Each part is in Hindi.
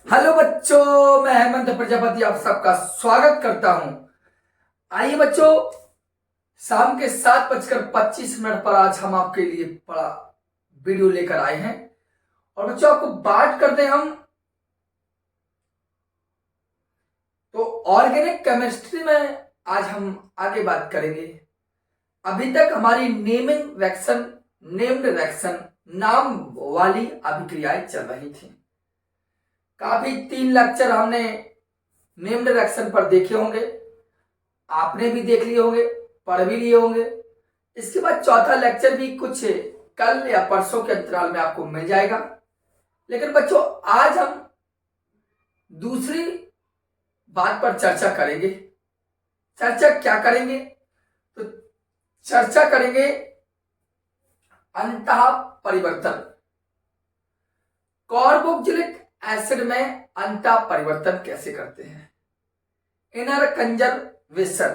हेलो बच्चों, मैं हेमंत प्रजापति आप सबका स्वागत करता हूं। आइए बच्चों, शाम के 7:25 पर आज हम आपके लिए बड़ा वीडियो लेकर आए हैं। और बच्चों आपको बात करते हैं हम तो ऑर्गेनिक केमिस्ट्री में आज हम आगे बात करेंगे। अभी तक हमारी नेम्ड रिएक्शन नाम वाली अभिक्रियाएं चल रही थी। काफी 3 लेक्चर हमने नेम्ड रिएक्शन पर देखे होंगे, आपने भी देख लिए होंगे, पढ़ भी लिए होंगे। इसके बाद चौथा लेक्चर भी कुछ कल या परसों के अंतराल में आपको मिल जाएगा। लेकिन बच्चों आज हम दूसरी बात पर चर्चा करेंगे। चर्चा क्या करेंगे? तो चर्चा करेंगे अंतः परिवर्तन। कार्बोक्जिलिक एसिड में अंतः परिवर्तन कैसे करते हैं, इनर कंजर्वेशन।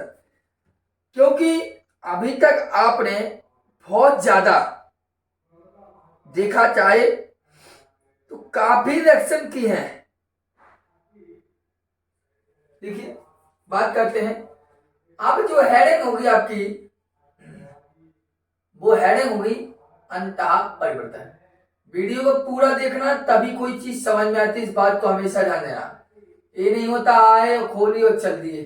क्योंकि अभी तक आपने बहुत ज्यादा देखा चाहे तो काफी रिएक्शन की है। देखिए बात करते हैं। अब जो हेडिंग होगी आपकी, वो हेडिंग होगी अंतः परिवर्तन। वीडियो को पूरा देखना, तभी कोई चीज समझ में आती है। इस बात को हमेशा ध्यान देना। ये नहीं होता आए खोली और चल दिए।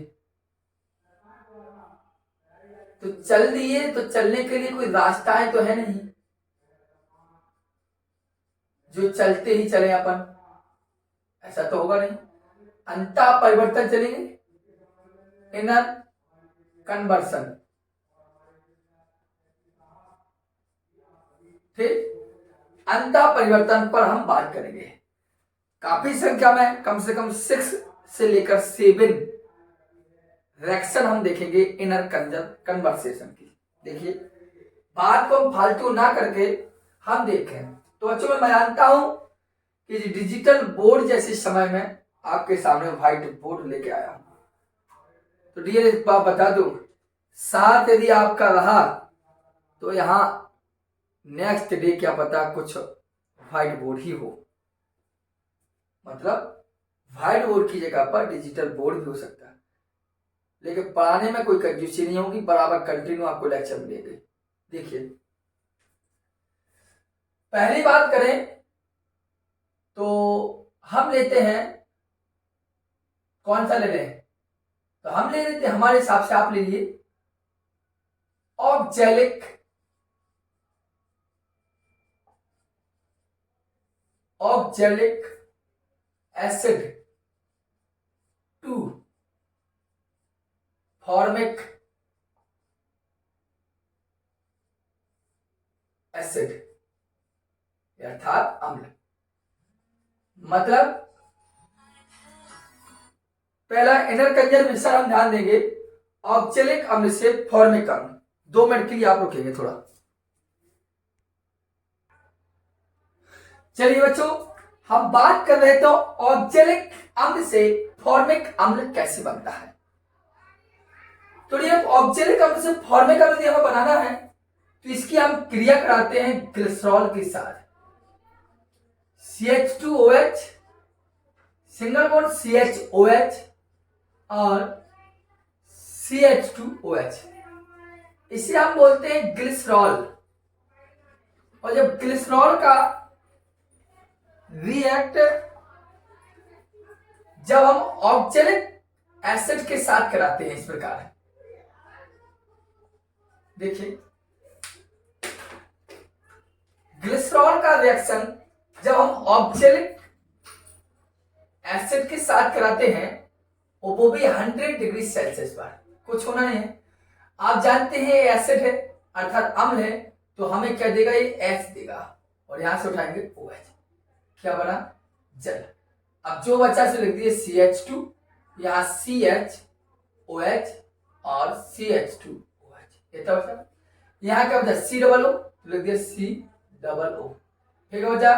तो चल दिए तो चलने के लिए कोई रास्ताएं तो है नहीं जो चलते ही चले अपन, ऐसा तो होगा नहीं। अंतः परिवर्तन चलेंगे, इनर कन्वर्सन। ठीक, अंतः परिवर्तन पर हम बात करेंगे। काफी संख्या में कम से कम 6 से लेकर 7 रिएक्शन हम देखेंगे इनर कन्वर्सेशन की। देखिए बात को हम फालतू ना करके हम देखें। तो बच्चों मैं जानता हूं कि डिजिटल बोर्ड जैसे समय में आपके सामने व्हाइट बोर्ड लेके आया हूं। तो डियर एक बात बता दूं, साथ यदि आपका रहा तो यहां नेक्स्ट डे क्या पता कुछ व्हाइट बोर्ड ही हो। मतलब व्हाइट बोर्ड की जगह पर डिजिटल बोर्ड भी हो सकता है। लेकिन पढ़ाने में कोई कंजूसी नहीं होगी, बराबर कंटिन्यू आपको लेक्चर मिलेंगे। देखिए पहली बात करें तो हम लेते हैं, कौन सा ले रहे हैं? तो हम ले लेते हैं, हमारे हिसाब से आप ले लीजिए oxalic acid to formic acid अर्थात अम्ल। मतलब पहला इनर कंजर्वेशन हम ध्यान देंगे ऑक्जेलिक अम्ल से फॉर्मिक अम्ल। 2 मिनट के लिए आप रुकेंगे थोड़ा। चलिए बच्चों हम बात कर रहे तो ऑक्जेलिक अम्ल से फॉर्मिक अम्ल कैसे बनता है। तो ये ऑक्जेलिक अम्ल से फॉर्मिक अम्ल यदि हमें बनाना है तो इसकी हम क्रिया कराते हैं ग्लिसरॉल के साथ। CH2OH, सिंगल बॉन्ड CHOH और CH2OH, इसे हम बोलते हैं ग्लिसरॉल। और जब ग्लिसरॉल का रिएक्ट जब हम ऑक्जेलिक एसिड के साथ कराते हैं इस प्रकार, देखिए ग्लिसरॉल का रिएक्शन जब हम ऑक्जेलिक एसिड के साथ कराते हैं वो भी 100 डिग्री सेल्सियस पर, कुछ होना नहीं है। आप जानते हैं ये एसिड है अर्थात अम्ल है, तो हमें क्या देगा? ये H देगा और यहां से उठाएंगे OH। क्या बना? जल। अब जो बचा से लिख दिए CH2, यहां CHOH और CH2OH। इतना बचा। यहां क्या बचा? COO, तो लिख दिया COO। फिर क्या बचा?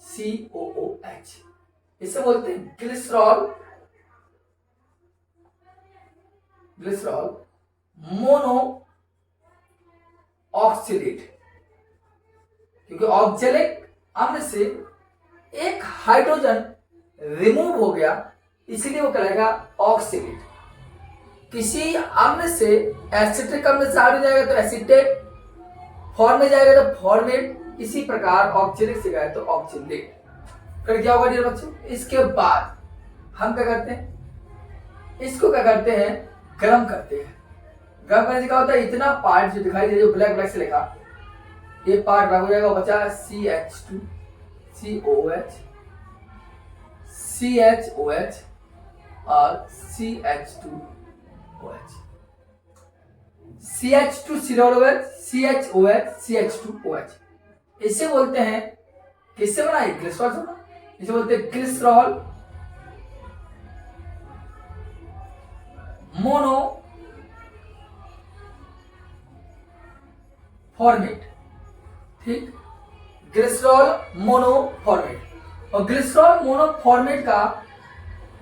COOH। इसे बोलते हैं ग्लिसरॉल मोनो ऑक्सिलेट। क्योंकि ऑक्जेलिक अम्ल से एक हाइड्रोजन रिमूव हो गया, इसीलिए वो कहलाएगा ऑक्सीडेट। किसी अम्ल से एसिटिक अम्ल से आगे जाएगा तो एसिटेट, फॉर्म में जाएगा तो फॉर्मेट, इसी प्रकार ऑक्जेलिक से गया तो ऑक्जेलेट। फिर क्या होगा डियर बच्चों, इसके बाद हम क्या करते हैं, इसको क्या करते हैं, गर्म करते हैं। गर्म करने से क्या होता है, इतना पार्ट जो दिखाई दे रहा है, जो ब्लैक ब्लैक से लिखा, ये पार्ट रख हो जाएगा, बचा CH2 COH CHOH और CH2OH। CH2 COH CHOH CH2OH, इसे बोलते हैं, किससे बना है, ग्लिसरॉल से बना, इसे बोलते हैं ग्लिसरॉल मोनो फॉर्मेट। ठीक, ग्लिसरॉल मोनोफॉर्मेट। और ग्लिसरॉल मोनोफॉर्मेट का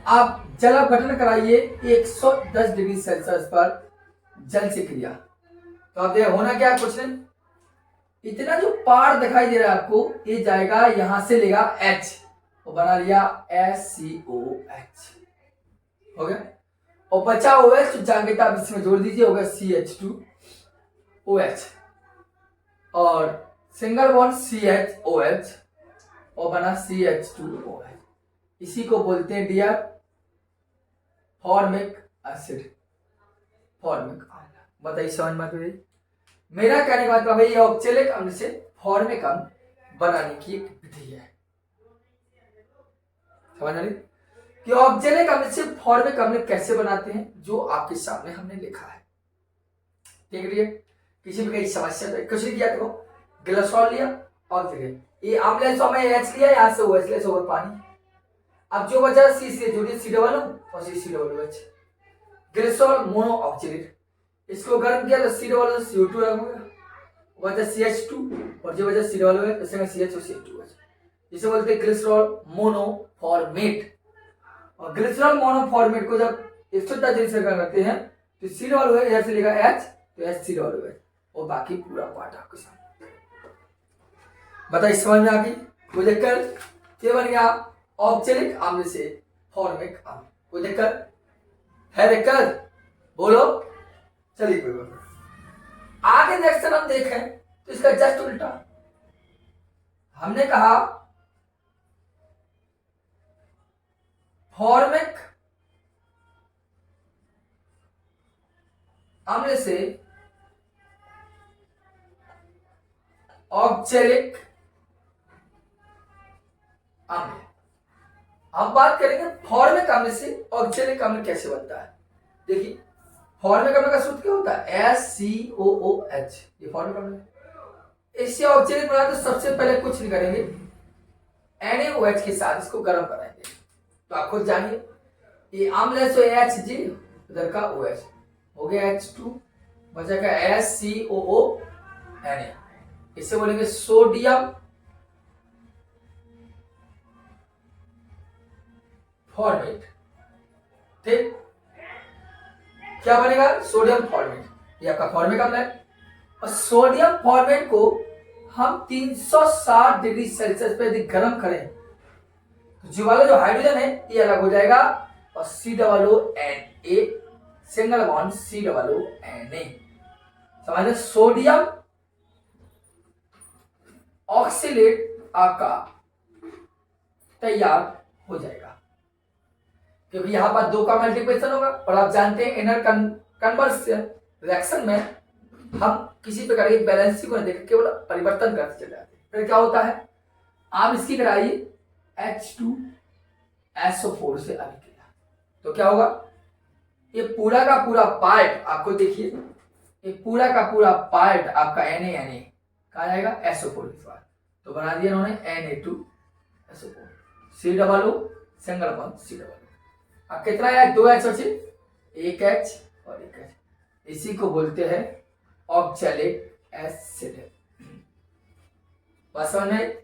आप जल अपघटन कराइए 110 डिग्री सेल्सियस पर जल से क्रिया, तो आप देखिए होना क्या, कुछ नहीं, इतना जो पार दिखाई दे रहा है आपको, ये जाएगा यहां से लेगा H और बना लिया SCOH, हो गया। और बचा OH तो जाके आप इसमें जोड़ दीजिए, होगा CH2OH और सिंगल बॉन्ड CHOH और बना CH2OH। इसी को बोलते हैं डियर फॉर्मिक एसिड, फॉर्मिक अम्ल। बताइए समझ में आती है? मेरा कहने का मतलब है, ऑक्जेलिक अम्ल से फॉर्मिक अम्ल बनाने की एक विधि है। समझ आ रही कि ऑक्जेलिक अम्ल से फॉर्मिक अम्ल कैसे बनाते हैं, जो आपके सामने हमने लिखा है। ठीक है, किसी भी कहीं समस्या तो कुछ नहीं किया, देखो ग्लिसरॉल लिया, ऑक्जेलिक, ये अम्ल है, तो हमें H लिया, यहाँ से OH लिया, ओवर पानी। अब जो बचा C से जोड़िए C+O और CCOH, ग्लिसरॉल मोनो ऑक्जेलेट, इसको गर्म किया तो C+O CO2 लगेगा, बचा CH2 और जो बचा C+O इसमें CH और CO2, जिसे बोलते हैं ग्लिसरॉल मोनोफॉर्मेट। और ग्लिसरॉल मोनोफॉर्मेट को जब 110 डिग्री से करते हैं तो C+O इधर से लेगा H तो HCOH और बाकी पूरा पार्ट आपके सामने। बताइए समझ में आ गई? कोई दिक्कत? ये बन गया ऑक्जेलिक अम्ल से फॉर्मिक अम्ल। कोई दिक्कत है? दिक्कत बोलो। चलिए कोई बात नहीं, आगे नेक्स्ट हम देखें तो इसका जस्ट उल्टा। हमने कहा फॉर्मिक अम्ल से ऑक्जेलिक अम्ल। अब बात करेंगे फॉर्मिक अम्ल से ऑक्जेलिक अम्ल कैसे बनता है। देखिए फॉर्मिक अम्ल का सूत्र क्या होता है, SCOOH, ये फॉर्मिक अम्ल है। इससे ऑक्जेलिक बना तो सबसे पहले कुछ नहीं करेंगे, NaOH के साथ इसको गर्म कराएंगे। तो आप खुद जानिए, ये अम्ल है तो HG, उधर का OH हो गया H2, बचेगा SCOONA, इसे बोलेंगे सोडियम फॉर्मेट। ठीक, क्या बनेगा, सोडियम फॉर्मेट, ये आपका फॉर्मिक अम्ल है। और सोडियम फॉर्मेट को हम 360 डिग्री सेल्सियस पे यदि गर्म करें तो जो वाला जो हाइड्रोजन है ये अलग हो जाएगा और COONA, सिंगल बॉन्ड COONA, समझ, सोडियम ऑक्सीलेट आपका तैयार हो जाएगा, क्योंकि यहां पर 2 का मल्टीप्लिकेशन होगा। और आप जानते हैं इनर कन्वर्शन रिएक्शन में हम किसी प्रकार की बैलेंस को नहीं देखकर केवल परिवर्तन करते चले जाते हैं। फिर क्या होता है, आप इसकी कराइए H2SO4 से अभिक्रिया, तो क्या होगा, ये पूरा का पूरा पार्ट आपको देखिए, ये पूरा का पूरा पार्ट आपका Na कहा जाएगा SO4 के साथ, तो बना दिया उन्होंने Na2SO4, COO single bond COO। अब कितना है, 2H बचे, 1H और 1H, इसी को बोलते हैं ऑक्जेलिक एसिड। बस समझ में?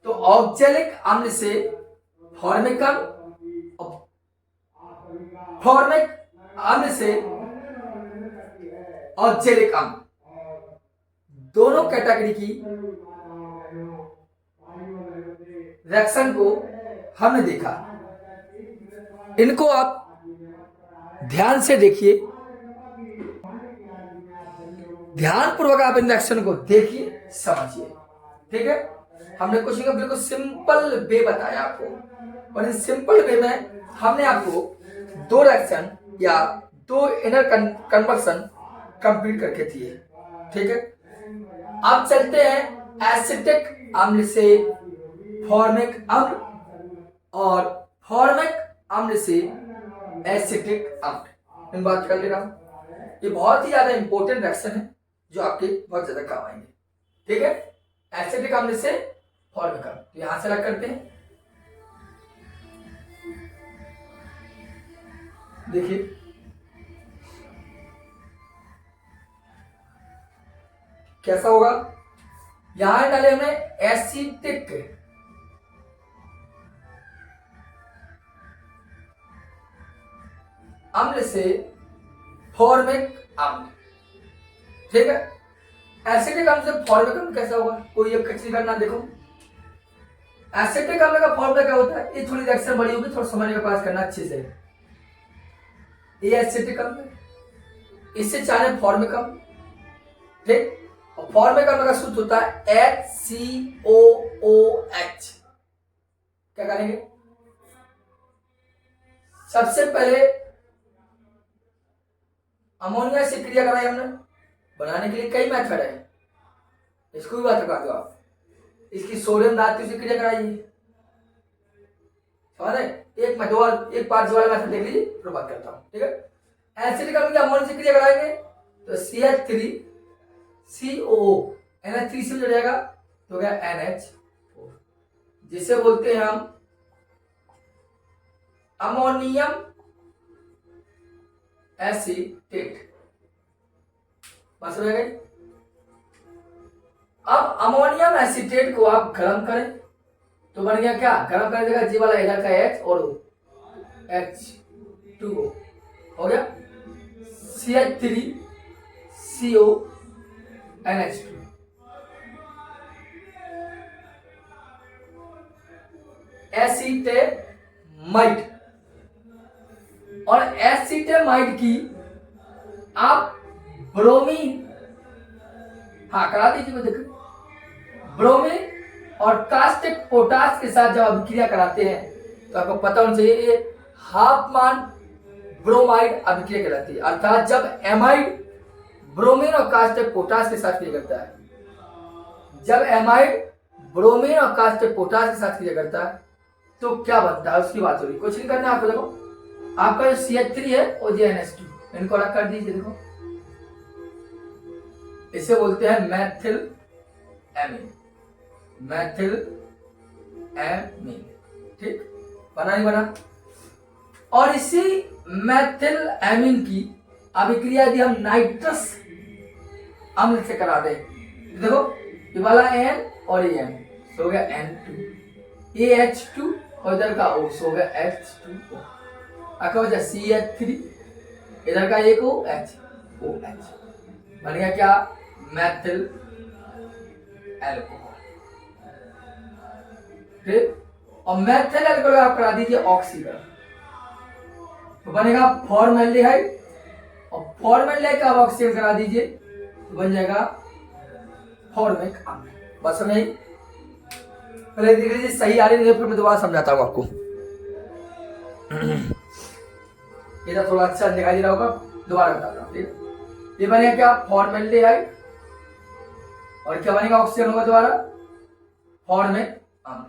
तो ऑक्जेलिक अम्ल से फॉर्मिक अम्ल, फॉर्मिक अम्ल से ऑक्जेलिक अम्ल, दोनों कैटेगरी की रिएक्शन को हमने देखा, इनको आप ध्यान से देखिए, ध्यानपूर्वक आप इन रिएक्शन को देखिए, समझिए। ठीक है, हमने कुछ बिल्कुल सिंपल वे बताया आपको, और इस सिंपल वे में हमने आपको दो रिएक्शन या दो इनर कन्वर्शन कंप्लीट करके दिए। ठीक है, अब चलते हैं एसिटिक अम्ल से फॉर्मिक अम्ल और फॉर्मिक अम्ल से एसिटिक अम्ल। इन बात कर ले रहा हूं, ये बहुत ही ज्यादा इंपॉर्टेंट रिएक्शन है जो आपके बहुत ज्यादा काम आएंगे। ठीक है, एसिटिक अम्ल से फॉर्मिक अम्ल, तो यहां से अलग करते हैं। देखिए कैसा होगा, यहां डाले हमने एसिटिक अम्ल से फॉर्मिक अम्ल। ठीक है, एसिटिक अम्ल से फॉर्मिक अम्ल कैसा होगा, कोई एक चीज करना। देखो एसिटिक अम्ल का फॉर्मूला क्या होता है, ये थोड़ी रिएक्शन बड़ी होगी, थोड़ा समझने का पास करना अच्छे से। ये एसिटिक अम्ल, इससे चाहे फॉर्मिक अम्ल। ठीक, और फॉर्मिक अम्ल का सूत्र होता है HCOOH। क्या करेंगे, सबसे पहले अमोनिया से क्रिया कराई हमने, बनाने के लिए कई मेथड है, इसको भी बात कर दो आप। इसकी सोडियम धातु से क्रिया कराइए, समझ रहे? एक बार जो वाला मेथड देख लीजिए, फिर बात करता हूं। ठीक है, एसिटिक अम्ल की अमोनिया से क्रिया कराएंगे तो CH3COO NH3 से जुड़ जाएगा तो गया NH4, जिसे बोलते हैं हम अमोनियम एसीटेट। बस हो गई। अब अमोनियम एसीटेट को आप गर्म करें तो बन गया क्या, गर्म करने देगा जी वाला इधर का H और H2O हो गया CH3CO NH2। एसीटेमाइड, और एसीटेमाइड की आप ब्रोमीन, हाँ करा दीजिए, देखो ब्रोमीन और कास्टिक पोटास के साथ जब आप क्रिया कराते हैं तो आपको पता होना चाहिए ये हाफमान ब्रोमाइड अभिक्रिया कहलाती है। अर्थात जब एमाइड ब्रोमीन और कास्टिक पोटास के साथ क्रिया करता है, जब एमाइड ब्रोमीन और कास्टिक पोटास के साथ क्रिया करता है तो क्या बनता है उसकी बात हो रही। कुछ नहीं करना है आपको, देखो आपका जो CH3 है और NH2, इनको अलग कर दीजिए। देखो इसे बोलते हैं मैथिल एमीन, मैथिल एमीन। ठीक, बना नहीं बना। और इसी मैथिल एमीन की अभिक्रिया यदि हम नाइट्रस अम्ल से करा दें, देखो ये वाला N और ये N हो गया N2, ये H2 और इधर का O हो गया H2O, अका वजह CH3, इधर का एक O HOH, बन गया क्या, मैथिल एल्कोहल। ठीक, और मैथिल एल्कोहल आप करा दीजिए ऑक्सीकरण तो बनेगा फॉर्मेल्डिहाइड, और फॉर्मेल्डिहाइड का आप ऑक्सीकरण करा दीजिए तो बन जाएगा फॉर्मिक अम्ल। बस नहीं, पहले देख लीजिए सही आ रही है, फिर मैं दोबारा समझाता हूं आपको। ये थोड़ा अच्छा दिखाई दे रहा होगा, दोबारा बताता हूं। ठीक, ये बनेगा क्या, फॉर्मेल्डिहाइड, और क्या बनेगा, ऑक्सीजन होगा दोबारा फॉर्मिक अम्ल।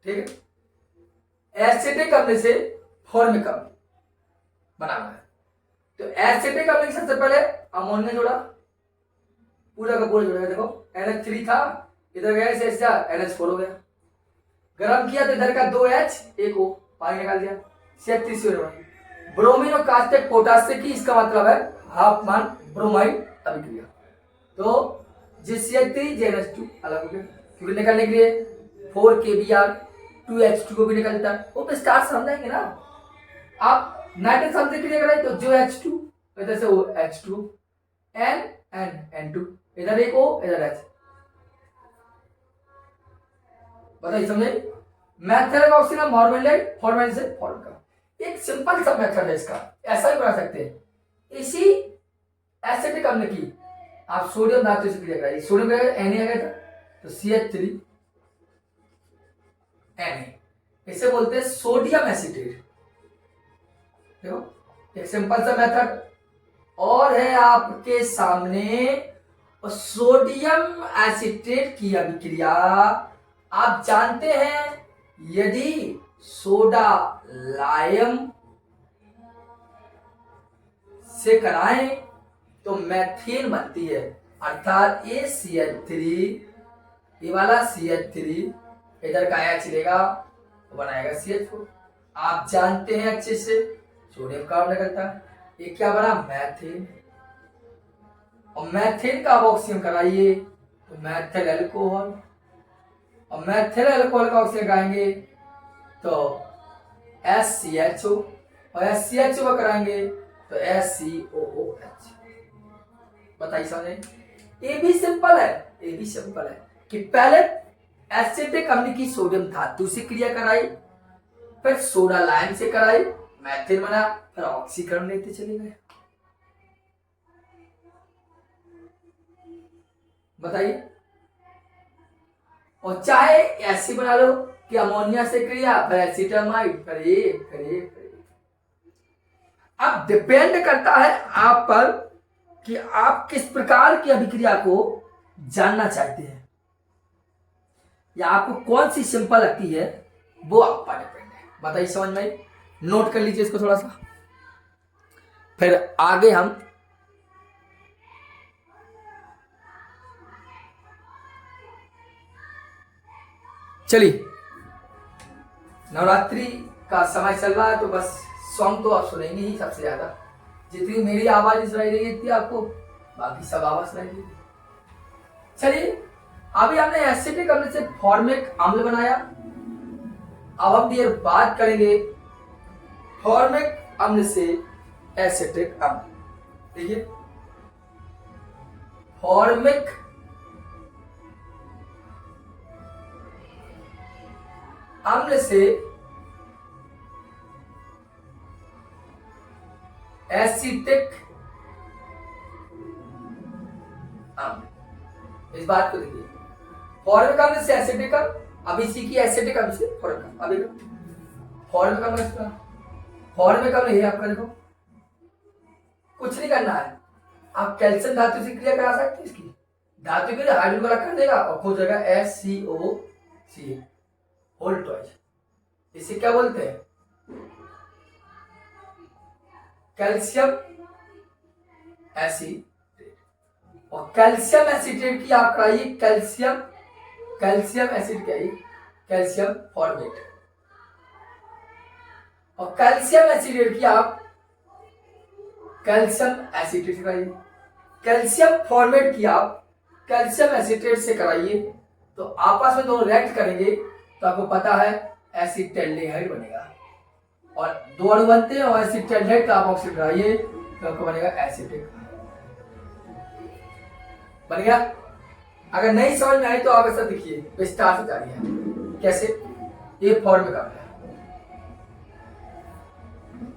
ठीक है, एसिटिक अम्ल से फॉर्मिक अम्ल बनाना है तो एसिटिक अम्ल सबसे पहले अमोनिया जोड़ा, पूरा का पूरा जोड़ा। देखो NH3 था, इधर गया NH4 हो गया, गरम किया तो इधर का 2H एक O, पानी निकाल दिया, CH3CO। ब्रोमीन और कास्टिक पोटास से की, इसका मतलब है हाफमान ब्रोमाइड अभिक्रिया, तो CH3 NH2 अलग हो गया, क्योंकि निकालने के लिए 4 KBr 2H2 को भी निकल देता है। वो तो स्टार्ट समझाएंगे ना आप, नाइट्रस अम्ल से क्रिया कराए तो जो H2 इधर से वो H2 N N N2, इधर एक O इधर H, बताइए, समझे? मेथड का ऑप्शन है फॉर्मेट, फॉर्मेट से फॉर्म का। एक सिंपल सा मेथड है इसका, ऐसा ही बना सकते हैं। इसी एसिटिक अम्ल की आप सोडियम धातु से क्रिया कराइए। सोडियम का Na आ गया था तो CH3 Na, इसे बोलते हैं सोडियम एसिटेट। देखो एक सिंपल सा मेथड और है आपके सामने, और सोडियम एसिटेट की अभिक्रिया आप जानते हैं, यदि सोडा लाइम से कराएं तो मैथेन बनती है, अर्थात ये CH3, ये वाला CH3 इधर का H लेगा तो बनाएगा CH4। आप जानते हैं अच्छे से सोडियम कार्बन निकलता है, ये क्या बना? मैथेन। और मैथेन का ऑक्सीजन कराइए तो मैथिल एल्कोहल, और मैथिल एल्कोहल का ऑक्सीजन कराएंगे तो SCHO, और SCHO का कराएंगे तो SCOOH। बताइए समझे? ये भी सिंपल है, ये भी सिंपल है कि पहले एसिटिक अम्ल की सोडियम धातु से क्रिया कराई, फिर सोडा लाइम से कराई, मैथिल बना, फिर ऑक्सीकरण लेते चले गए। बताइए, और चाहे ऐसे बना लो कि अमोनिया से क्रिया, फिर एसिटामाइड, फिर ये। अब डिपेंड करता है आप पर कि आप किस प्रकार की अभिक्रिया को जानना चाहते हैं, या आपको कौन सी सिंपल लगती है, वो आप पर डिपेंड है। बताइए समझ में? नोट कर लीजिए इसको थोड़ा सा, फिर आगे हम चलिए। नवरात्रि का समय चल रहा है तो बस सॉन्ग तो आप सुनेंगे ही सबसे ज्यादा। जितनी मेरी आवाज सुनाई देगी इतनी आपको बाकी सब आवाज सुनाई देगी। चलिए, अभी हमने एसिटिक अम्ल से फॉर्मिक अम्ल बनाया, अब हम ये बात करेंगे फॉर्मिक अम्ल से एसिटिक अम्ल। देखिए, फॉर्मिक अम्ल से एसिटिक अम्ल, इस बात को देखिए, फॉर्मिक अम्ल से एसिटिक अम्ल, अभी सीखिए एसिटिक अम्ल से फॉर्मिक अम्ल। अभी फॉर्मिक अम्ल इसका, फॉर्मिक अम्ल ये आपका देखो, कुछ नहीं करना है, आप कैल्शियम धातु से क्रिया करा सकते हैं। इसकी धातु के लिए हाइड्रोजन को कर देगा और हो जाएगा SCOCH होल ट्वाइस। इसे क्या बोलते हैं? Calcium acetate. और कैल्शियम एसिटेट की आप कराइए कैल्शियम एसिड क्या है? Calcium formate. और कैल्शियम एसिटेट की आप कैल्शियम एसिटेट कराइए, कैल्शियम फॉर्मेट की आप कैल्शियम एसिटेट से कराइए, तो आपस में दोनों रिएक्ट करेंगे तो आपको पता है एसिटाल्डिहाइड बनेगा, और दो अणु बनते हैं और एसिटाल्डिहाइड का आप ऑक्सीजन कराइए तो आपको बनेगा एसिटिक बन गया। अगर नहीं समझ में आई तो आप ऐसा देखिए विस्तार से जानिए कैसे। ये फॉर्मिक अम्ल है,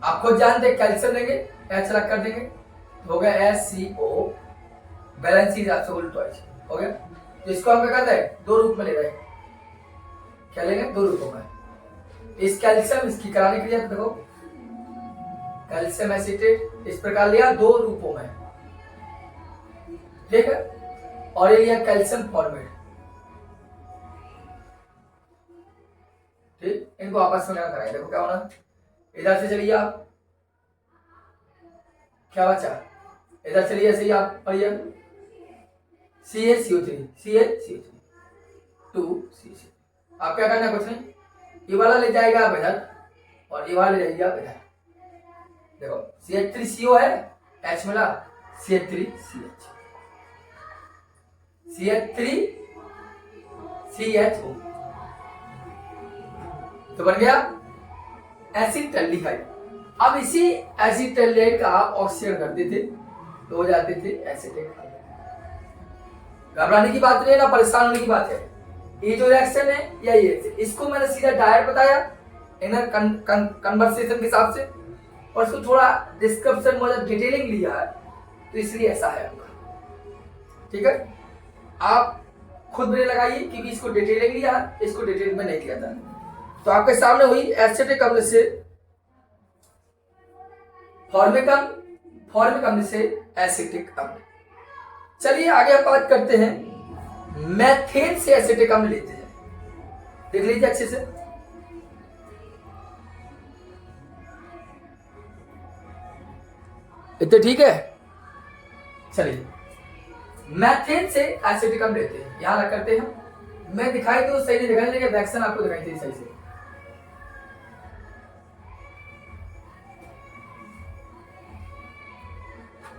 आप खुद जानते हैं, कैल्शियम लेंगे H रख कर देंगे तो हो गया SCO, balance is absolute twice हो गया। तो इसको हम क्या करते हैं? दो रूप में ले रहे हैं, क्या लेंगे? दो रूपों में। इस कैल्शियम इसकी कराने के लिए देखो, कैल्शियम एसिटेट इस प्रकार लिया दो रूपों में, ठीक है, और ये लिया कैल्शियम फॉर्मेट, ठीक। इनको आपस में कराएं, देखो क्या होना। इधर से चलिए आप, क्या बचा? इधर चलिए ऐसे ही आप पढ़िए, CaCO3 2CC। आप क्या करना है? कुछ नहीं, ये वाला ले जाएगा आप इधर और ये वाला ले जाइएगा आप इधर। देखो CH3CO है, H मिला, CH3CH, CH3CHO, तो बन गया एसिटाल्डिहाइड। अब इसी एसिटाल्डिहाइड का आप ऑक्सीजन कर देते तो हो जाते थे एसिटिक। घबराने की बात नहीं है ना, परेशान होने की बात है, ये जो रिएक्शन है या ये, इसको मैंने सीधा डायरेक्ट बताया इनर कन्वर्सेशन के हिसाब से, और इसको थोड़ा डिस्क्रिप्शन मतलब डिटेलिंग लिया है, तो इसलिए ऐसा है आपका। ठीक है, आप खुद ब्रेन लगाइए क्योंकि इसको डिटेलिंग लिया, इसको डिटेल में नहीं किया था। तो आपके सामने हुई एसिटिक अम्ल से फॉर्मिक अम्ल, फॉर्मिक अम्ल से एसिटिक अम्ल। चलिए आगे हम बात करते हैं, मैथेन से एसिटिक अम्ल लेते हैं। देख लीजिए अच्छे से, इतने ठीक है। चलिए मैथेन से एसिटिक अम्ल लेते हैं, यहां लग करते हैं। मैं दिखाई तो सही नहीं दिखाई, लेकिन रिएक्शन आपको दिखाई थी सही से।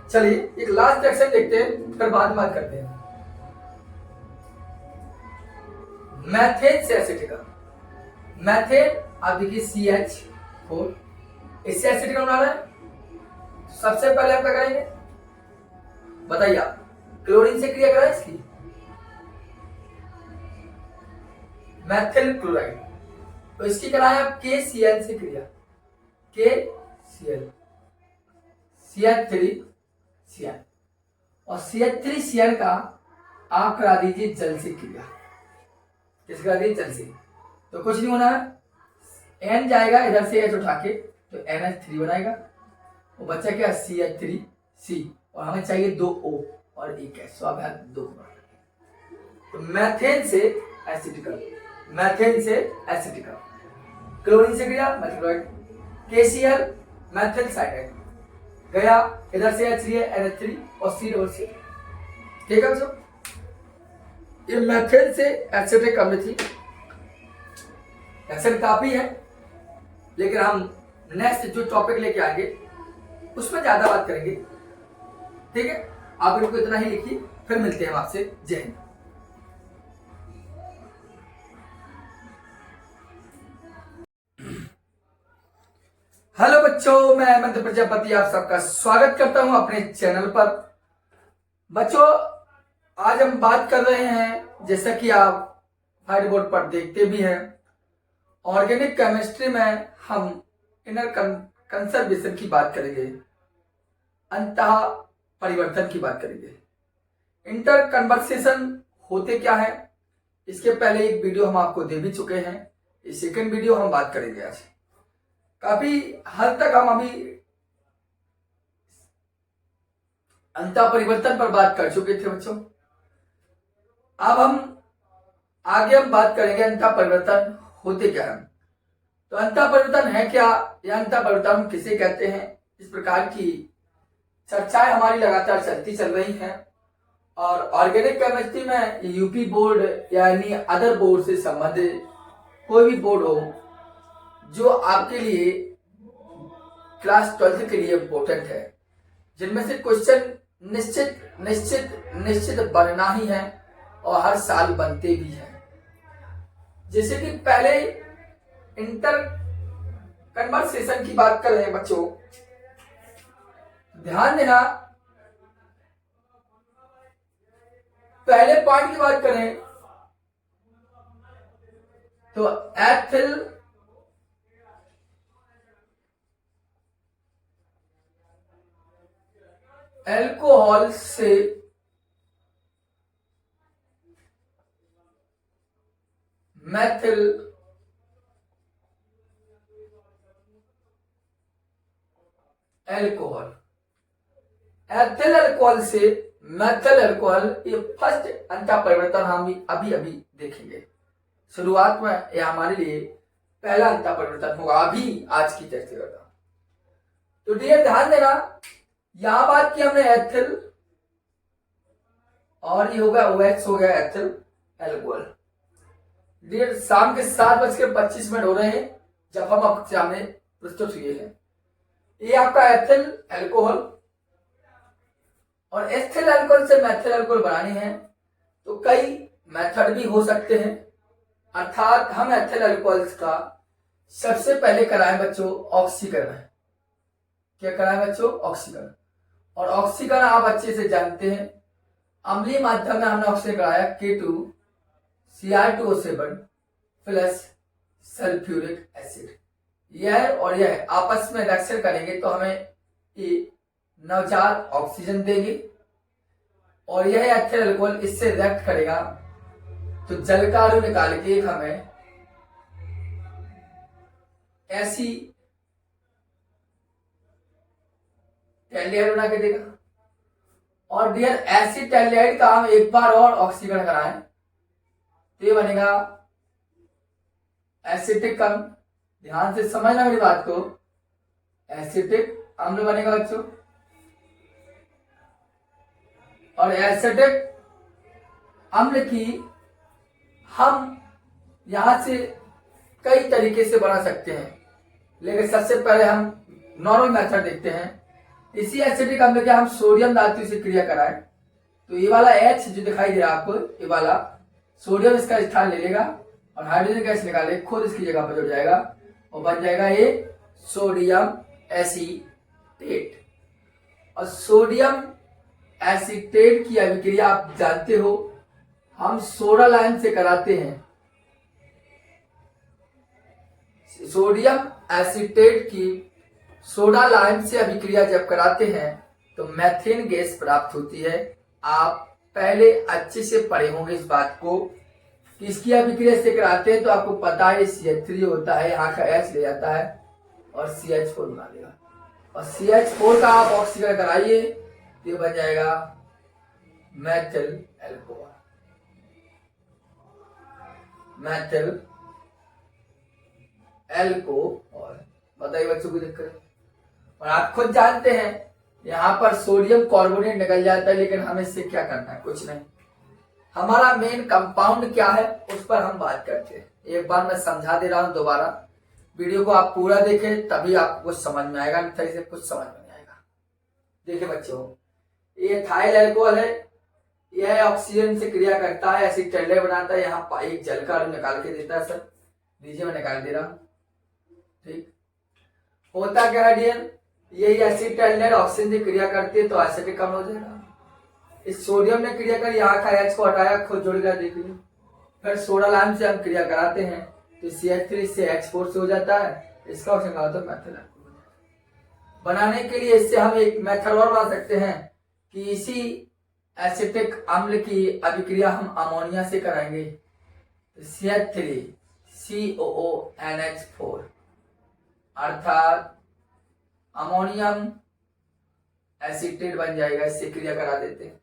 चलिए एक लास्ट रिएक्शन देखते हैं, फिर बाद में बात करते हैं। मैथेन से एसिटिक अम्ल, मैथेन आप देखिए CH4, इससे एसिटिक अम्ल बना रहा है। सबसे पहले आप क्या करेंगे बताइए, आप क्लोरीन से क्रिया कराएं इसकी, मैथिल क्लोराइड, तो इसकी कराएं आप KCl से क्रिया, KCl, CH3Cl, और CH3Cl का आप करा दीजिए जल से क्रिया। किस करा दीजिए? जल से। तो कुछ नहीं होना है, N जाएगा इधर से H उठा के, तो NH3 बनाएगा, वो बच्चा क्या CH3C, और हमें चाहिए 2 O और 1 S, तो अब है 2। तो मैथेन से एसिटिक अम्ल, मैथेन से एसिटिक अम्ल, क्लोरीन से क्रिया मैथिल, KCl मैथिल साइनाइड गया, इधर से H3 है NH3 और C डबल C। ठीक है बच्चों, ये मैथेन से एसिटिक अम्ल थी। एक्शन काफी है, लेकिन हम नेक्स्ट जो टॉपिक लेके आएंगे उसमें ज्यादा बात करेंगे। ठीक है, आप इनको इतना ही लिखिए, फिर मिलते हैं आपसे। जय हिंद। हेलो बच्चों, मैं हेमंत प्रजापति आप सबका स्वागत करता हूं अपने चैनल पर। बच्चों आज हम बात कर रहे हैं, जैसा कि आप व्हाइट बोर्ड पर देखते भी हैं, ऑर्गेनिक केमिस्ट्री में हम इनर कंजर्वेशन की बात करेंगे, अंतः परिवर्तन की बात करेंगे। इंटर कन्वर्सेशन होते क्या है, इसके पहले एक वीडियो हम आपको दे भी चुके हैं, ये सेकंड वीडियो हम बात करेंगे आज। काफी हद तक हम अभी अंतः परिवर्तन पर बात कर चुके थे बच्चों। अब आगे हम बात करेंगे अंतः परिवर्तन होते क्या है। तो अंतः परिवर्तन है क्या, या अंतः परिवर्तन हम किसे कहते हैं, इस प्रकार की चर्चाएं हमारी लगातार चलती चल रही हैं। और ऑर्गेनिक केमिस्ट्री में यूपी बोर्ड यानी अदर बोर्ड से संबंधित कोई भी बोर्ड हो जो आपके लिए क्लास 12 के लिए इम्पोर्टेंट है, जिनमें से क्वेश्चन निश्चित निश्चित निश्चित बनना ही है और हर साल बनते भी हैं। जैसे कि पहले इंटर कन्वर्सेशन की बात कर रहे हैं बच्चों, ध्यान देना। पहले पॉइंट की बात करें तो एथिल अल्कोहल से मैथिल अल्कोहल, एथिल अल्कोहल से मैथिल अल्कोहल, ये फर्स्ट अंतः परिवर्तन हम अभी अभी देखेंगे। शुरुआत में यह हमारे लिए पहला अंतः परिवर्तन होगा, अभी आज की चर्चा करता। तो डियर ध्यान देना, यहां बात की हमने एथिल, और ये होगा OH हो गया एथिल अल्कोहल। डियर शाम के 7:25 हो रहे हैं जब हम आपके सामने प्रस्तुत हुए हैं। ये आपका एथिल अल्कोहल, और एथिल अल्कोहल से मैथिल अल्कोहल बनानी है तो कई मेथड भी हो सकते हैं। अर्थात हम एथिल अल्कोहल्स का सबसे पहले कराएं बच्चों ऑक्सीकरण। क्या कराएं बच्चों? ऑक्सीकरण। और ऑक्सीकरण आप अच्छे से जानते हैं, अम्लीय माध्यम में हमने ऑक्सीकरण कराया Cr2O7 प्लस सल्फ्यूरिक एसिड, यह और यह आपस में रिएक्शन करेंगे तो हमें ये नवचार ऑक्सीजन देंगे, और यह एथिल अल्कोहल इससे रिएक्ट करेगा तो जल का अणु निकाल के हमें ऐसी टेल्डिहाइड बना के देगा। और डियर ऐसी टेल्डिहाइड का हम एक बार और ऑक्सीकरण कराएं तो ये बनेगा एसिटिक अम्ल। ध्यान से समझना मेरी बात को, एसिटिक अम्ल बनेगा बच्चों। और एसिटिक अम्ल की हम यहां से कई तरीके से बना सकते हैं, लेकिन सबसे पहले हम नॉर्मल मेथड देखते हैं। इसी एसिटिक अम्ल के हम सोडियम धातु से क्रिया कराएं तो ये वाला H जो दिखाई दे रहा है आपको, ये वाला सोडियम इसका स्थान ले लेगा और हाइड्रोजन गैस निकाले खुद इसकी जगह पर जुड़ जाएगा और बन जाएगा ये सोडियम एसीटेट। और सोडियम एसीटेट की अभिक्रिया आप जानते हो हम सोडा लाइम से कराते हैं। सोडियम एसीटेट की सोडा लाइम से अभिक्रिया जब कराते हैं तो मैथेन गैस प्राप्त होती है। आप पहले अच्छे से पढ़े होंगे इस बात को कि इसकी अभिक्रिया से कराते हैं तो आपको पता है CH3 होता है, यहाँ का H ले जाता है और CH4 बना देगा, और CH4 का आप ऑक्सीकरण कराइए तो बन जाएगा मैथिल अल्कोहल। मैथिल अल्कोहल, बताइए बच्चों को दिक्कत है। और आप खुद जानते हैं यहाँ पर सोडियम कार्बोनेट निकल जाता है, लेकिन हमें इससे क्या करना है, कुछ नहीं। हमारा मेन कंपाउंड क्या है उस पर हम बात करते हैं। एक बार मैं समझा दे रहा हूं, दोबारा वीडियो को आप पूरा देखें तभी आपको कुछ समझ में आएगा, नहीं से कुछ समझ में नहीं आएगा। देखिए बच्चों, ये एथाइल अल्कोहल है, यह ऑक्सीजन से क्रिया करता है, ऐसी टेल्डे बनाता है, यहाँ एक जल का अणु निकाल के देता है। सर नीचे में निकाल दे रहा हूं, ठीक। होता क्या है डियर, यही एसिड टेल्डेहाइड ऑक्सीजन से क्रिया करती है तो एसिटिक अम्ल हो जाएगा। इस सोडियम ने क्रिया कर यहाँ का H को हटाया, खुद जुड़ गया, देख लीजिए। फिर सोडा लाइम से हम क्रिया कराते हैं तो CH3 से H4 से हो जाता है, इसका ऑप्शन का होता है मैथिल अल्कोहल। बनाने के लिए इससे हम एक मेथड और बना सकते हैं कि इसी एसिटिक अम्ल की अभिक्रिया हम अमोनिया से कराएंगे तो CH3COONH4 अर्थात अमोनियम एसिटेट बन जाएगा। इससे क्रिया करा देते हैं,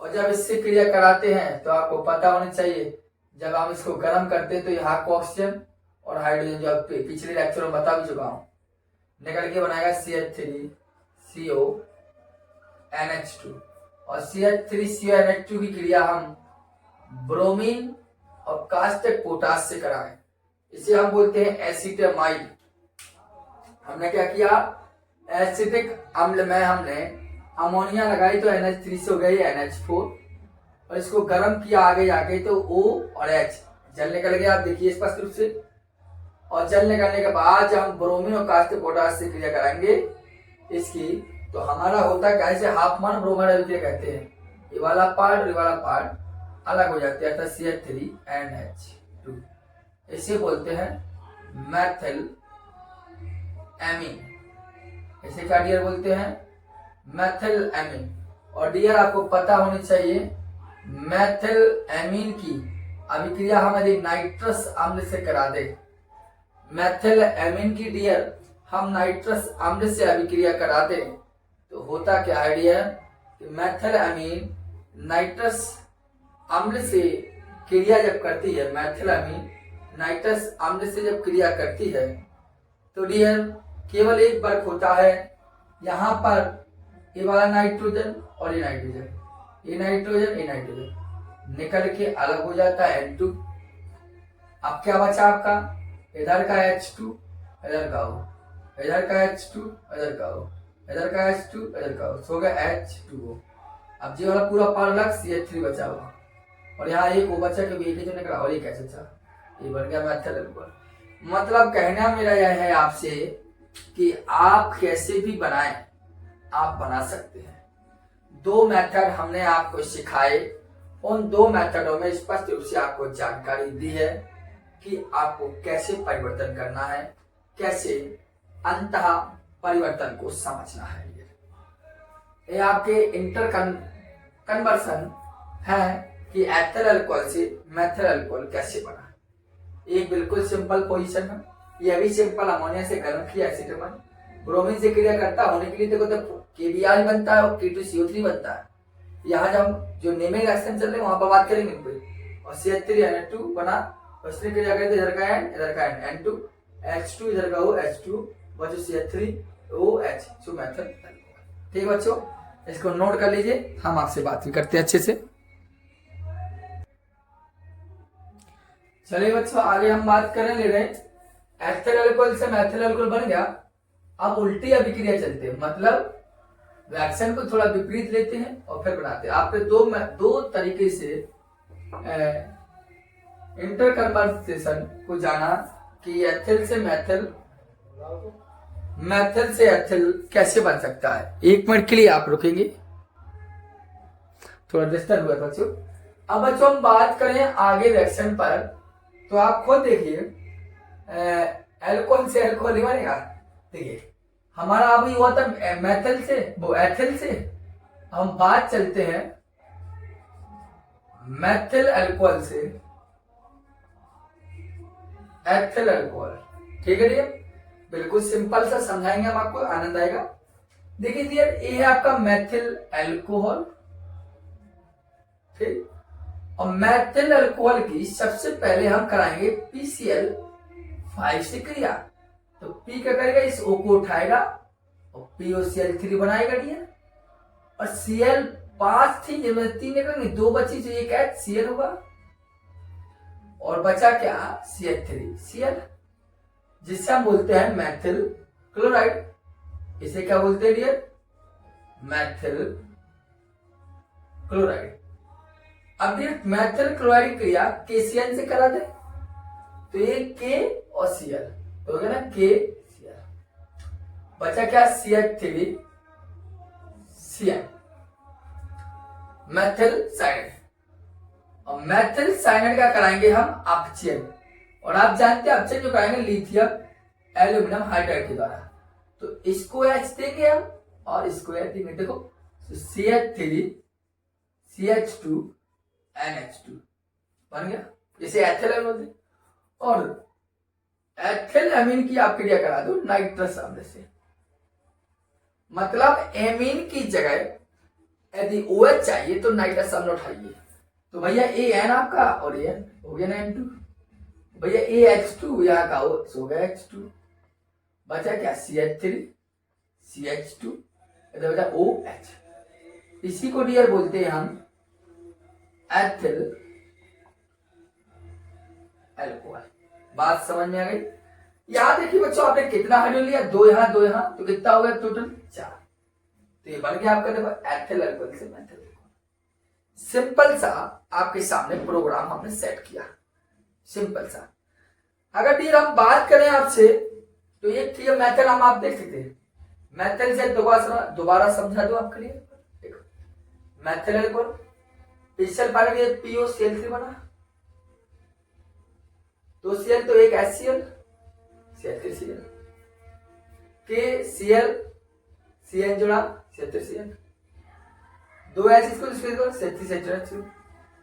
और जब इससे क्रिया कराते हैं तो आपको पता होना चाहिए जब हम इसको गर्म करते हैं तो यहाँ को ऑक्सीजन और हाइड्रोजन, जो पिछले लेक्चर में बता भी चुका हूं, निकल के बनाएगा CH3CONH2। और CH3CONH2 की क्रिया हम ब्रोमीन और कास्टिक पोटास से कराएं, इसे हम बोलते हैं एसिटामाइड। हमने क्या किया, एसिटिक अम्ल में हमने अमोनिया लगाई तो NH3 से हो गई NH4, और इसको गर्म किया आगे जाके तो O और H जल निकल गया, आप देखिए स्पष्ट रूप से। और जल निकलने के बाद जब हम ब्रोमीन और कास्टिक पोटास से क्रिया कराएंगे इसकी, तो हमारा होता है कैसे हाफमैन ब्रोमाइड अभिक्रिया कहते हैं। ये वाला पार्ट और ये वाला पार्ट अलग हो जाते हैं, CH3NH2, इसे बोलते हैं मैथिल एमीन। इसे क्या डियर बोलते हैं, मैथिल एमीन। और डियर आपको पता होनी चाहिए मैथिल एमीन की अभिक्रिया हम यदि नाइट्रस अम्ल से करा दे, मैथिल एमीन की डियर हम नाइट्रस अम्ल से अभिक्रिया करा दे तो होता क्या है डियर कि मैथिल एमीन नाइट्रस अम्ल से क्रिया जब करती है, मैथिल एमीन नाइट्रस अम्ल से जब क्रिया करती है तो डियर केवल एक वर्क होता है, यहाँ पर ये वाला नाइट्रोजन और ये नाइट्रोजन, ये नाइट्रोजन ये नाइट्रोजन निकल के अलग हो जाता है N2। अब क्या बचा आपका, इधर का H2 इधर का O, इधर का H2 इधर का O, इधर का H2 इधर का O, सो गया H2O। अब ये वाला पूरा पार अलग CH3 बचा हुआ, और यहाँ एक O बचा क्योंकि एक ही जो निकला, और ये कैसे था, ये बन गया मैथिल अल्कोहल। मतलब कहना मेरा यह है आपसे कि आप कैसे भी बनाएं, आप बना सकते हैं। दो मेथड हमने आपको सिखाए उन दो मेथडों में स्पष्ट रूप से आपको जानकारी दी है कि आपको कैसे परिवर्तन करना है, कैसे अंतः परिवर्तन को समझना है। ये आपके इंटर कन्वर्सन है कि एथर अल्कोहल से मेथल अल्कोहल कैसे बना। एक बिल्कुल सिंपल पोजीशन है, यह भी सिंपल अमोनिया से गर्म किया एसीटोन ब्रोमीन से क्रिया करता होने के लिए देखो तो KBr बनता है और K2CO3 बनता है। यहाँ जब जो नेमिंग रिएक्शन चल रहे हैं वहां पर बात करेंगे इनको। और CH3NH2 बना, उसने क्रिया करते इधर का N इधर का N2 H2 इधर का O H2 बचो CH3OH जो मेथल। ठीक है बच्चों, इसको नोट कर लीजिए, हम आपसे बात भी करते हैं अच्छे से। चलिए बच्चों आगे हम बात करें ले रहे हैं एथर अल्कोहल से मेथिल अल्कोहल बन गया। अब उल्टी अभिक्रिया चलते हैं, मतलब रिएक्शन को थोड़ा विपरीत लेते हैं और फिर बनाते हैं। आपने दो तरीके से इंटरकन्वर्सेशन को जाना कि एथिल से मेथिल, मेथिल से एथिल कैसे बन सकता है। 1 मिनट के लिए आप रुकेंगे, थोड़ा डिस्टर्ब हुआ बच्चों। अब बच्चों हम बात करें आगे रिएक्शन पर, तो आप खुद देखिए अल्कोहल से अल्कोहल ही बनेगा। देखिए हमारा अभी हुआ था मेथिल से वो एथिल से, हम बात चलते हैं मेथिल अल्कोहल से एथिल अल्कोहल। ठीक है डियर, बिल्कुल सिंपल सा समझाएंगे हम आपको, आनंद आएगा। देखिए डियर ये है आपका मेथिल अल्कोहल, ठीक। और मेथिल अल्कोहल की सबसे पहले हम कराएंगे PCl5 से क्रिया। तो P क्या करेगा, इस O को उठाएगा और POCl3 बनाएगा डियर। और Cl5 थी जिसमें 3 निकलेंगे, 2 बची तो एक HCl होगा और बचा क्या CH3Cl, जिससे हम बोलते हैं मेथिल क्लोराइड। इसे क्या बोलते हैं डियर, मेथिल क्लोराइड। अब ये मेथिल क्लोराइड क्रिया KCl से करा दे तो ये K और Cl तो हो गया ना KCl, बचा क्या CH3Cl मेथिल साइनाइड। और मेथिल साइनाइड का कराएंगे हम अपचयन, और आप जानते हैं अपचयन जो कराएंगे लिथियम एल्यूमिनियम हाइड्राइड के द्वारा। तो इसको H देंगे हम और इसको H देंगे। देखो CH3 CH2 NH2 बन गया, इसे एथिल अमीन बोलते। और एथिल अमीन की आप क्रिया करा दो नाइट्रस अम्ल से, मतलब एमीन की जगह यदि OH चाहिए तो नाइट्रस अम्ल उठाइए। तो भैया AN आपका और AN हो गया ना N2, भैया AH2 यहाँ का हो गया H2, बचा क्या CH3 CH2 इधर बचा OH। इसी को डियर बोलते हैं हम एथिल अल्कोहल। बात समझ में आ गई। यहां देखिए बच्चों आपने कितना हाइड्रोजन लिया, 2 यहां 2 यहां, तो कितना हो गया टोटल 4। तो ये बन गया आपका देखो एथिल अल्कोहल से मेथिल अल्कोहल। सिंपल सा आपके सामने प्रोग्राम हमने सेट किया, सिंपल सा। अगर डियर हम बात करें आपसे तो ये क्लियर मेथड हम आप देख सकते हैं। मेथिल से दोबारा समझा दो आपके लिए। देखो मेथिल अल्कोहल पिछल पाने के POCl3 बना, 2 Cl तो एक HCl CH3Cl, KCl CN जोड़ा CH3Cl, 2 H इसको CH3CH2।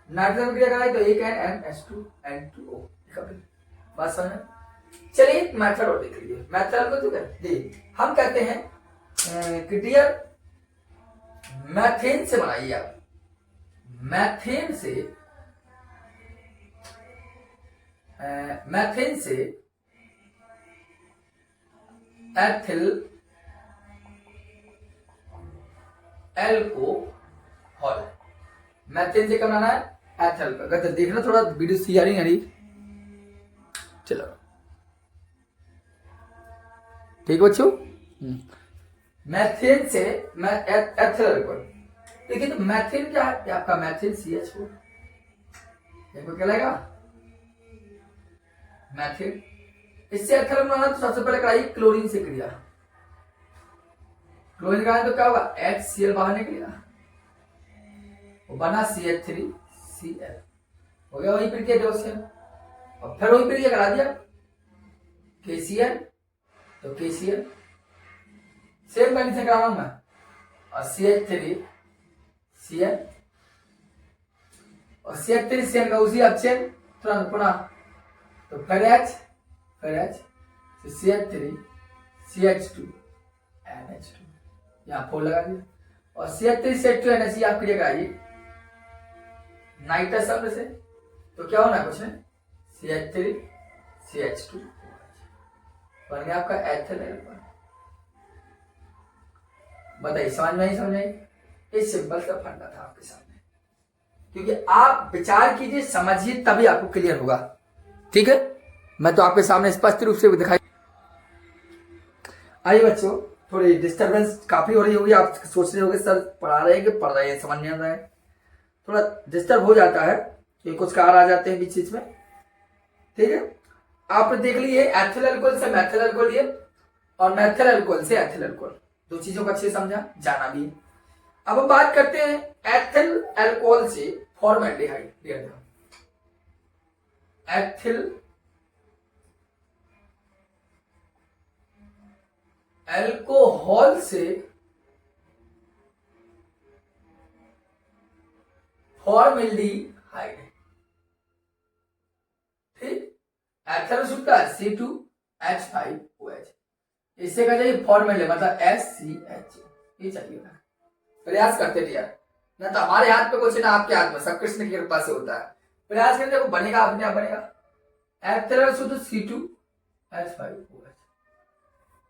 नाइट्रोजन क्रिया कराए तो एक NH2 N2O। बात समझ। चलिए एक मेथड और देख लीजिए। मेथड को देखिए हम कहते हैं कि डियर मैथेन से बनाइए आप, मैथेन से एथिल अल्कोहल। मैथेन से क्या बनाना है, एथिल का। अगर देखना थोड़ा वीडियो सी आ रही। चलो ठीक है बच्चों, मैथेन से एथिल अल्कोहल। देखिए तो मैथेन क्या है, आपका मैथेन CH4 देखो क्या लगेगा मैथेन। इससे एथिल बनाना तो सबसे पहले कराइए क्लोरीन से क्रिया। क्लोरीन का तो क्या होगा HCl बाहर निकलेगा, वो बना CH3 HCl हो गया वही प्रक्रिया डिओक्सिजन। और फिर वही प्रक्रिया करा दिया KCl, तो KCl सेम कंडीशन करा रहा हूं मैं, और CH3Cl और CH3Cl का उसी अपचयन तुरंत पुनः, तो फिर H CH3CH2 NH2 यहाँ 4 लगा दिया, और CH3CH2 NH आप क्लियर कराइए नाइट्रस शब्द से, तो क्या होना कुछ है CH3CH2 बन गया आपका एथिल एल्कोहल। बताइए समझ में नहीं समझ आई? ये सिंपल सा फंडा था आपके सामने, क्योंकि आप विचार कीजिए समझिए तभी आपको क्लियर होगा। ठीक है, मैं तो आपके सामने स्पष्ट रूप से दिखाई। आइए बच्चों, थोड़ी डिस्टरबेंस काफी हो रही होगी, आप सोच रहे होंगे सर पढ़ा रहे हैं कि पढ़ रहे हैं, समझ नहीं आ रहा है, थोड़ा डिस्टर्ब हो जाता है कि कुछ कार आ जाते हैं बीच बीच में। ठीक है, आपने देख लिए एथिल अल्कोहल से मैथिल अल्कोहल लिए और मैथिल अल्कोहल से एथिल अल्कोहल, दो चीजों को अच्छे से समझा जाना भी। अब हम बात करते हैं एथिल अल्कोहल से फॉर्मेल्डिहाइड। एथिल अल्कोहल से फॉर्मेल्डिहाइड, ठीक, एथिल सूत्र C2H5OH, इससे क्या चाहिए फॉर्मेल्डिहाइड मतलब SCH, ये चाहिए ना। प्रयास करते थे यार, ना तो हमारे हाथ पे कुछ ना आपके हाथ में, सब कृष्ण की कृपा से होता है। प्रयास करते देखो बनेगा, अपने आप बनेगा। एथिल सूत्र C2H5OH,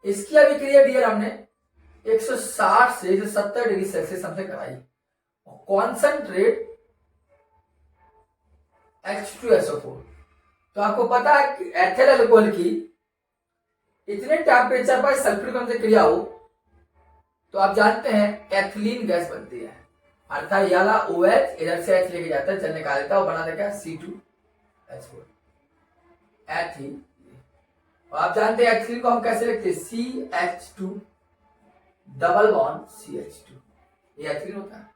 इसकी अभिक्रिया डियर हमने 160 से 170 डिग्री सेल्सियस हमसे कराई, और कॉन्सेंट्रेट H2SO4। तो आपको पता है कि एथिल अल्कोहल की इतने टेम्परेचर पर सल्फ्यूरिक अम्ल से क्रिया हो तो आप जानते हैं एथिलीन गैस बनती है, अर्थात ये वाला OH इधर से H लेके जाता है, जल निकाल देता है और बना देगा C2H4 एथिलीन। और आप जानते हैं एथिलीन को हम कैसे लिखते हैं CH2 डबल बॉन्ड CH2, ये एथिलीन होता है।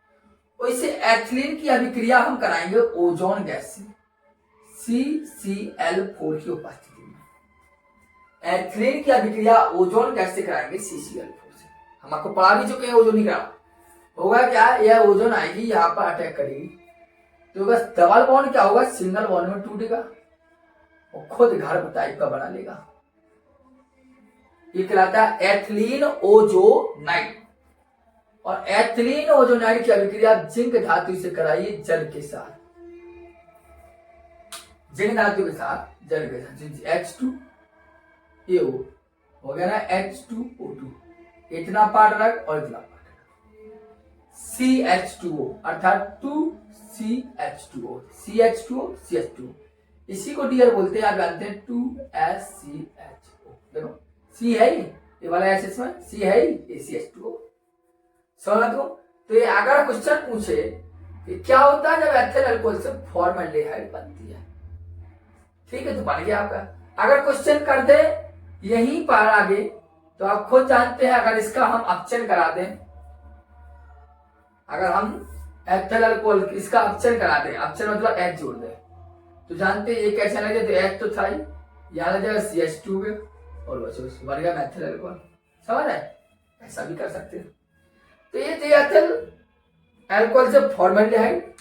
और इसे एथिलीन की अभिक्रिया हम कराएंगे ओजोन गैस से CCl4 की उपस्थिति में। एथिलीन की अभिक्रिया ओजोन गैस से कराएंगे CCl4 से। हम आपको पढ़ा भी चुके हैं ओजोन नहीं करा, होगा क्या, यह ओजोन आएगी यहाँ पर अटैक करेगी, तो बस डबल बॉन्ड क्या होगा सिंगल बॉन्ड में टूटेगा और खुद घर टाइप का बना लेगा। ये कहलाता है एथिलीन ओजोनाइड। और एथिलीन ओजोनाइड की अभिक्रिया जिंक धातु से कराइए जल के साथ, जिंक धातु के साथ जल के साथ H2AO हो गया ना, H2O2, इतना पार्ट रख और इतना पार्ट रख, CH2O अर्थात 2CH2O, CH2O CH2O, इसी को डियर बोलते हैं, आप जानते हैं 2SCHO। देखो C है ये वाला एस इसमें C है, ये CH2O। समझ लो, तो ये अगर क्वेश्चन पूछे कि क्या होता है जब एथिल अल्कोहल से फॉर्मेल्डिहाइड बनती है, ठीक है, तो बन गया आपका। अगर क्वेश्चन कर दे यहीं पर आगे, तो आप खुद जानते हैं अगर इसका हम अपचयन करा दें, अगर हम एथिल अल्कोहल इसका अपचयन करा दें, अपचयन मतलब H जोड़ दें, तो जानते हैं ये कैसे लगे, तो H तो था ही, यहाँ लग जाएगा CH2 के और बन गया एथिल अल्कोहल। समझ है, ऐसा भी कर सकते हैं। तो ये थी एथिल अल्कोहल से फॉर्मेल्डिहाइड।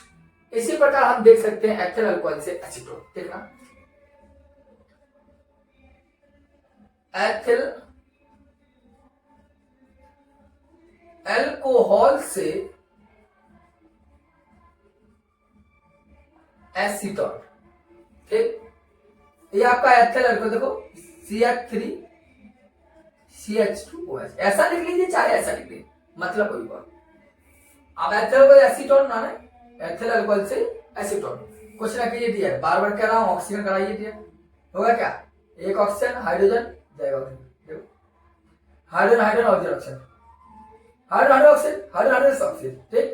इसी प्रकार हम देख सकते हैं एथिल अल्कोहल से एसीटोन। देखना एथिल अल्कोहल से एसीटोन, ठीक, ये आपका एथिल अल्कोहल देखो CH3 CH2OH, ऐसा लिख लीजिए चाहे ऐसा लिख लीजिए, मतलब कोई बात। अब एथिल अल्कोहल एसीटोन ना है, एथिल अल्कोहल से एसीटोन। कुछ ना कीजिए डियर, बार बार कह रहा हूं, ऑक्सीजन कराइए डियर, होगा क्या, एक ऑक्सीजन हाइड्रोजन जाएगा, देखो hydrogen hydrogen oxygen, hydrogen oxygen hydrogen oxygen, ठीक,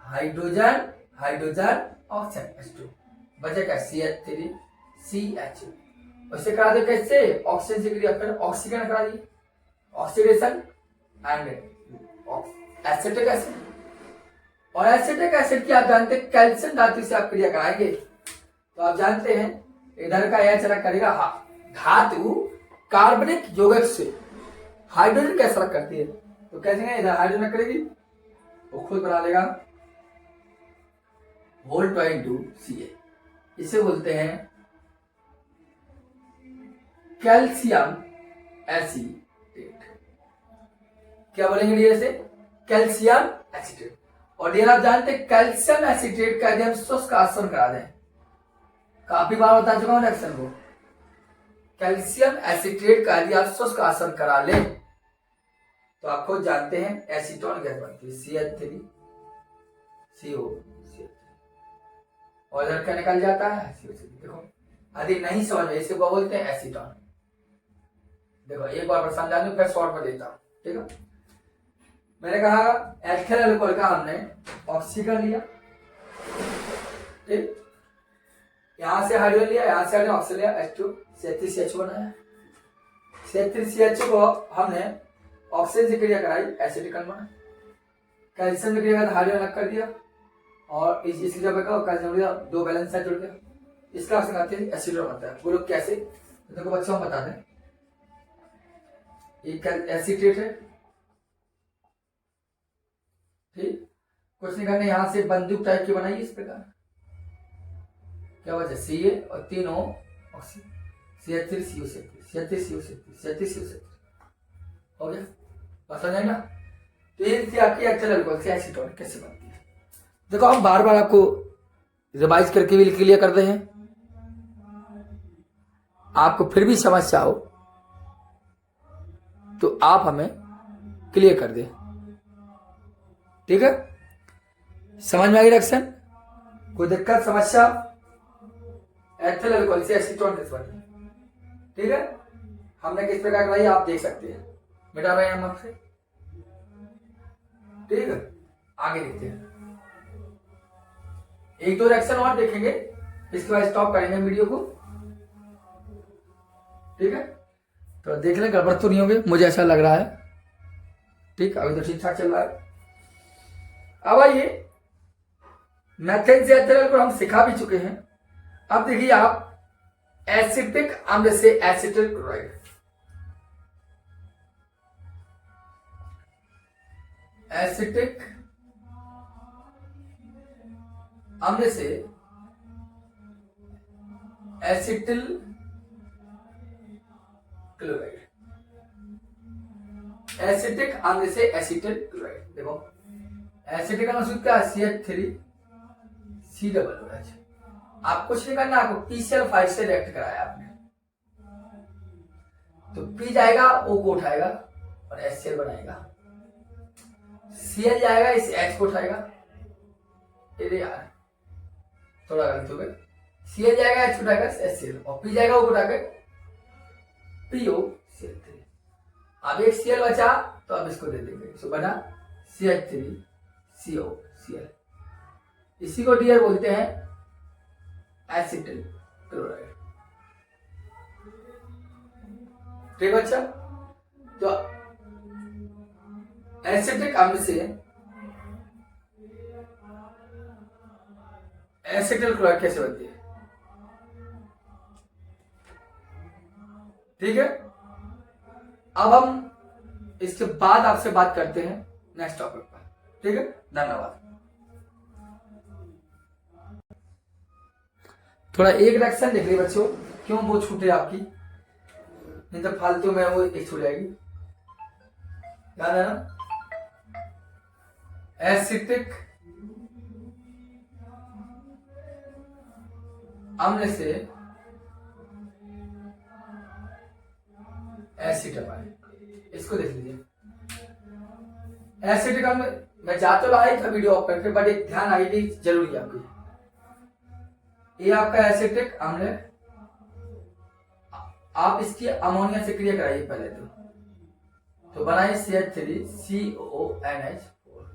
हाइड्रोजन हाइड्रोजन ऑक्सीजन H2 बचेगा CH3 CH। उससे करा दे कैसे, ऑक्सीजन से क्रिया कर ऑक्सीजन करा दिए, ऑक्सीडेशन एंड एसिटिक एसिड, और एसिटिक एसिड की आप जानते हैं कैल्शियम धातु से आप क्रिया कराएंगे तो आप जानते हैं इधर का एच अलग करेगा धातु कार्बनिक यौगिक से हाइड्रोजन कैसे अलग करती है तो कैसे इधर हाइड्रोजन अलग करेगी वो खुद बना लेगा H2Ca इसे बोलते हैं कैल्शियम एसीटेट। क्या बोलेंगे डियर से कैल्शियम एसीटेट। और डियर आप जानते हैं कैल्शियम एसीटेट का यदि हम शुष्क आसवन करा दें काफी बार बता चुका हूं रिएक्शन को कैल्शियम एसीटेट का यदि आप शुष्क आसवन करा लें तो आप खुद जानते हैं एसीटोन गैस बनती है CH3 CO और इधर क्या निकल जाता है CO3। देखो यदि नहीं समझ में इसे बोलते हैं एसीटोन। देखो एक बार समझा दूं फिर शॉर्ट में देता हूं ठीक है। मैंने कहा एल्काइल अल्कोहल का हमने ऑक्सीजन लिया ठीक यहां से हाइड्रोजन लिया यहां से हाइड्रोजन ऑक्सीजन लिया H2 C3CH बनाया C3CH को हमने ऑक्सीजन से क्रिया कराई एसिडिक बना कैल्शियम से क्रिया हाइड्रोजन अलग कर दिया और इस जब कैल्शियम दिया दो बैलेंस साइड जुड़ गया इसका ऑप्शन आते हैं एसिडोन बनता है। बोलो कैसे तो देखो बच्चों हम बता दें ये एसीटेट है ठीक कुछ नहीं करना यहां से बंदूक टाइप की बनाई इस प्रकार क्या वजह Ca और तीनों ऑक्सीजन CH3CO हो गया बस समझ ना। तो ये थी आपकी एक्चुअल अल्कोहल से एसीटोन कैसे बनती है। देखो हम बार बार आपको रिवाइज करके भी क्लियर करते हैं आपको फिर भी समस्या हो तो आप हमें क्लियर कर दें ठीक है। समझ में आ गई रिएक्शन कोई दिक्कत समस्या एथिल अल्कोहल से एसीटोन कैसे बनती है ठीक है। हमने किस प्रकार कराई आप देख सकते हैं मिटा रहे हैं हम आपसे ठीक है। आगे देखते हैं एक दो रिएक्शन और देखेंगे इसके बाद स्टॉप करेंगे वीडियो को ठीक है। तो देख लें गड़बड़ तो नहीं होगी मुझे ऐसा लग रहा है ठीक अभी तो ठीक ठाक चल रहा है। अब आइए मेथेन से एथिल को हम सिखा भी चुके हैं। अब देखिए आप एसिटिक अम्ल से एसिटिल क्लोराइड एसिटिक अम्ल से एसिटिल क्लोराइड एसिटिक अम्ल से एसिटिल क्लोराइड। देखो एसिटिक अम्ल सूत्र क्या है CH3COOH। आप कुछ नहीं करना आपको PCl5 से रिएक्ट कराया आपने तो P जाएगा O को उठाएगा और HCl बनाएगा Cl जाएगा इस H को उठाएगा ये यार थोड़ा गलत हो गया Cl जाएगा H को उठाएगा HCl और P जाएगा O को उठाकर POCl3। अब एक Cl बचा तो अब इसको दे देंगे तो बना CH3COCl इसी को डियर बोलते हैं एसिटिल क्लोराइड ठीक बच्चा। तो एसिटिक अम्ल से एसिटिल क्लोराइड कैसे बनती है ठीक है। अब हम इसके बाद आपसे बात करते हैं नेक्स्ट टॉपिक पर ठीक है। धन्यवाद। थोड़ा एक रिएक्शन देख ली बच्चों क्यों वो छूटे आपकी नहीं तो फालतू में वो एक छूट जाएगी याद है ना। एसिटिक अम्ल से एसिटामाइन इसको देख लीजिए एसिटिक अम्ल मैं जा तो रहा था वीडियो ऑफ करके बट एक ध्यान आएगी जरूरी आपकी ये आपका एसिटिक अम्ल है। आप इसकी अमोनिया से क्रिया कराइए पहले तो बनाइए CH3CONH4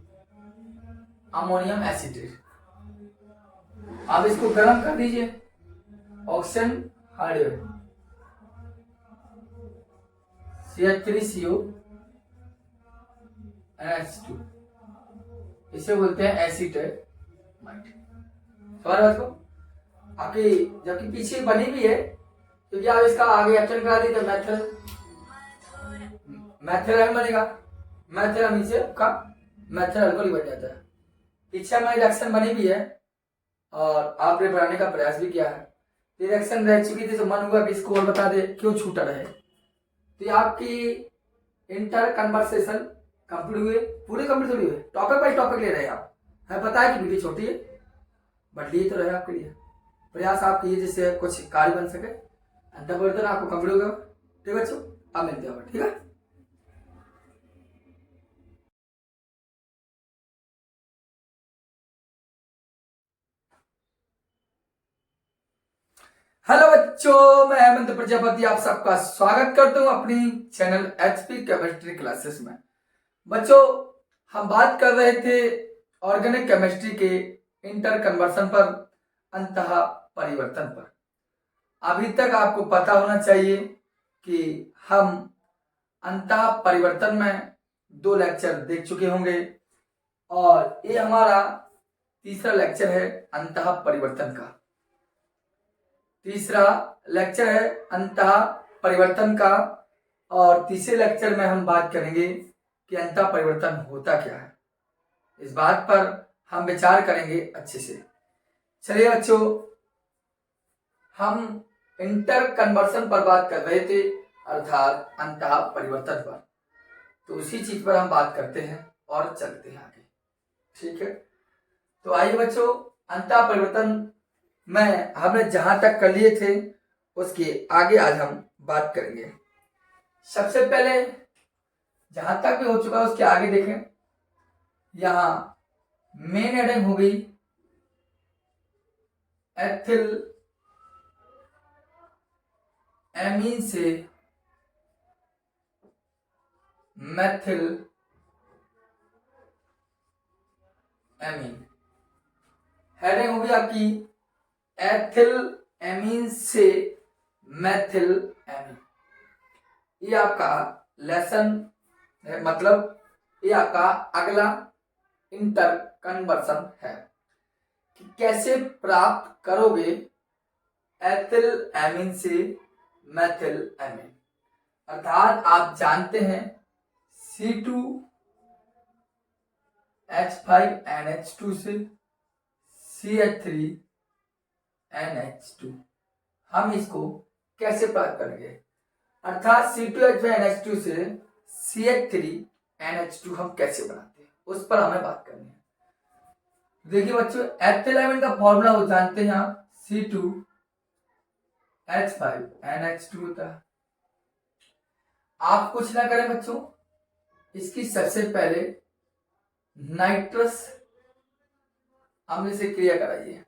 अमोनियम एसिटेट। आप इसको गर्म कर दीजिए ऑक्सीजन हाइड्रोजन CH3CO NH2 इसे बोलते हैं एसीटेट। समझ बात को? आपकी जबकि पीछे बनी भी है, क्योंकि आप इसका आगे एक्शन करा दी तो मैथल बनेगा, मैथल नीचे का मैथल अल्कोहल बन जाता है। पीछे हमारी रिएक्शन बनी भी है और आपने बनाने का प्रयास भी किया है। रिएक्शन रह चुकी थी तो मन हुआ कि इसको और बता दे, क्यों छूटा रहे। तो ये आपकी इंटर कन्वर्सेशन कंप्लीट हुए, पूरे कंप्लीट थोड़ी हुए, टॉपिक बाई टॉपिक ले रहे हैं आप। हमें पता है कि वीडियो छोटी है, बट लिए तो रहे आपके लिए। प्रयास आप कीजिए जिससे कुछ कार्य बन सके। अंत आपको कंप्लीट होगा। ठीक है बच्चों, अब मिलते हैं। ठीक है, हेलो बच्चों, मैं हेमंत प्रजापति आप सबका स्वागत करता हूं अपनी चैनल एचपी केमिस्ट्री क्लासेस में। बच्चों, हम बात कर रहे थे ऑर्गेनिक केमिस्ट्री के इंटर कन्वर्सन पर, अंतः परिवर्तन पर। अभी तक आपको पता होना चाहिए कि हम अंतः परिवर्तन में 2 लेक्चर देख चुके होंगे और ये हमारा तीसरा लेक्चर है अंतः परिवर्तन का। तीसरा लेक्चर है अंतः परिवर्तन का और तीसरे लेक्चर में हम बात करेंगे कि अंतः परिवर्तन होता क्या है। इस बात पर हम विचार करेंगे अच्छे से। चलिए बच्चों, हम इंटर कन्वर्सन पर बात कर रहे थे, अर्थात अंतः परिवर्तन पर। तो उसी चीज पर हम बात करते हैं और चलते हैं आगे। ठीक है, तो आइए बच्चों, अंतः परिवर्तन में हमने जहां तक कर लिए थे उसके आगे आज हम बात करेंगे। सबसे पहले जहां तक भी हो चुका है उसके आगे देखें। यहां मेन हेडिंग हो गई एथिल एमीन से मेथिल एमीन। हेडिंग हो गई आपकी एथिल एमीन से मेथिल एमीन। ये आपका लेसन है, मतलब ये आपका अगला इंटर कन्वर्सन है कि कैसे प्राप्त करोगे एथिल एमीन से मेथिल एमीन। अर्थात आप जानते हैं C2H5NH2 से CH3NH2 हम इसको कैसे प्राप्त करेंगे। अर्थात C2H5NH2 से CH3NH2 हम कैसे बनाते हैं, उस पर हमें बात करनी है। देखिए बच्चों, एथिल एमीन का फॉर्मूला वो जानते हैं आप, C2H5NH2 होता है। आप कुछ ना करें बच्चों, इसकी सबसे पहले नाइट्रस अम्ल से क्रिया कराइए।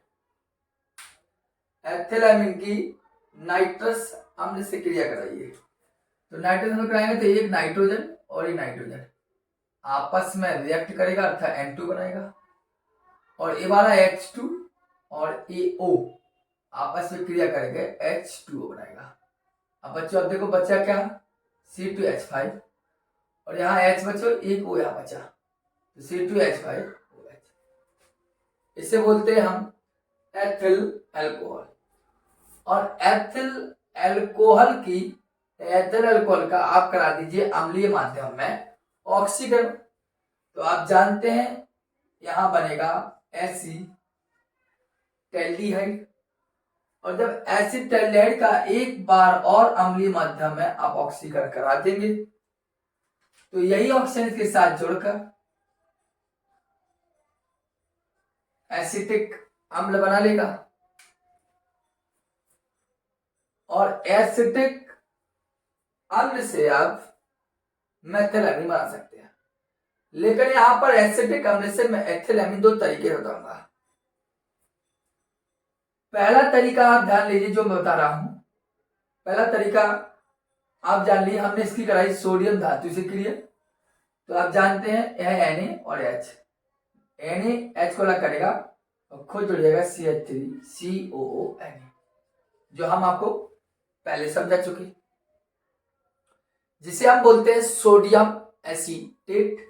एथिल एमीन की नाइट्रस अम्ल से क्रिया कराइए। तो नाइट्रस अम्ल कराएंगे तो एक नाइट्रोजन और ये नाइट्रोजन आपस में रिएक्ट करेगा, अर्थात N2 बनाएगा, और ये वाला H2 और AO आपस में क्रिया करेंगे, H2O बनाएगा। अब बच्चों, अब देखो बच्चा क्या, C2H5 और यहाँ H बच्चों एक O यहाँ बचा, तो C2H5OH। इसे बोलते हैं हम एथिल अल्कोहल। और एथिल अल्कोहल का आप करा दीजिए अम्लीय माध्यम में ऑक्सीकरण। तो आप जानते हैं यहां बनेगा एसिटैल्डिहाइड, और जब एसिटैल्डिहाइड का एक बार और अम्लीय माध्यम में आप ऑक्सीकरण करा देंगे तो यही ऑक्सीजन के साथ जुड़कर एसिटिक अम्ल बना लेगा, और एसिटिक अम्ल से आप मेथिल एमीन बना सकते हैं। लेकिन यहां पर एसिटिक अम्ल से मैं एथिल एमीन 2 तरीके बताऊंगा। पहला तरीका आप ध्यान लीजिए जो मैं बता रहा हूं। पहला तरीका आप जान लीजिए, हमने इसकी कराई सोडियम धातु से क्रिया। तो आप जानते हैं यह Na और H, Na H को अलग करेगा और खुद जुड़ जाएगा CH3COO Na, जो हम आपको पहले समझा चुके, जिसे हम बोलते हैं सोडियम एसीटेट।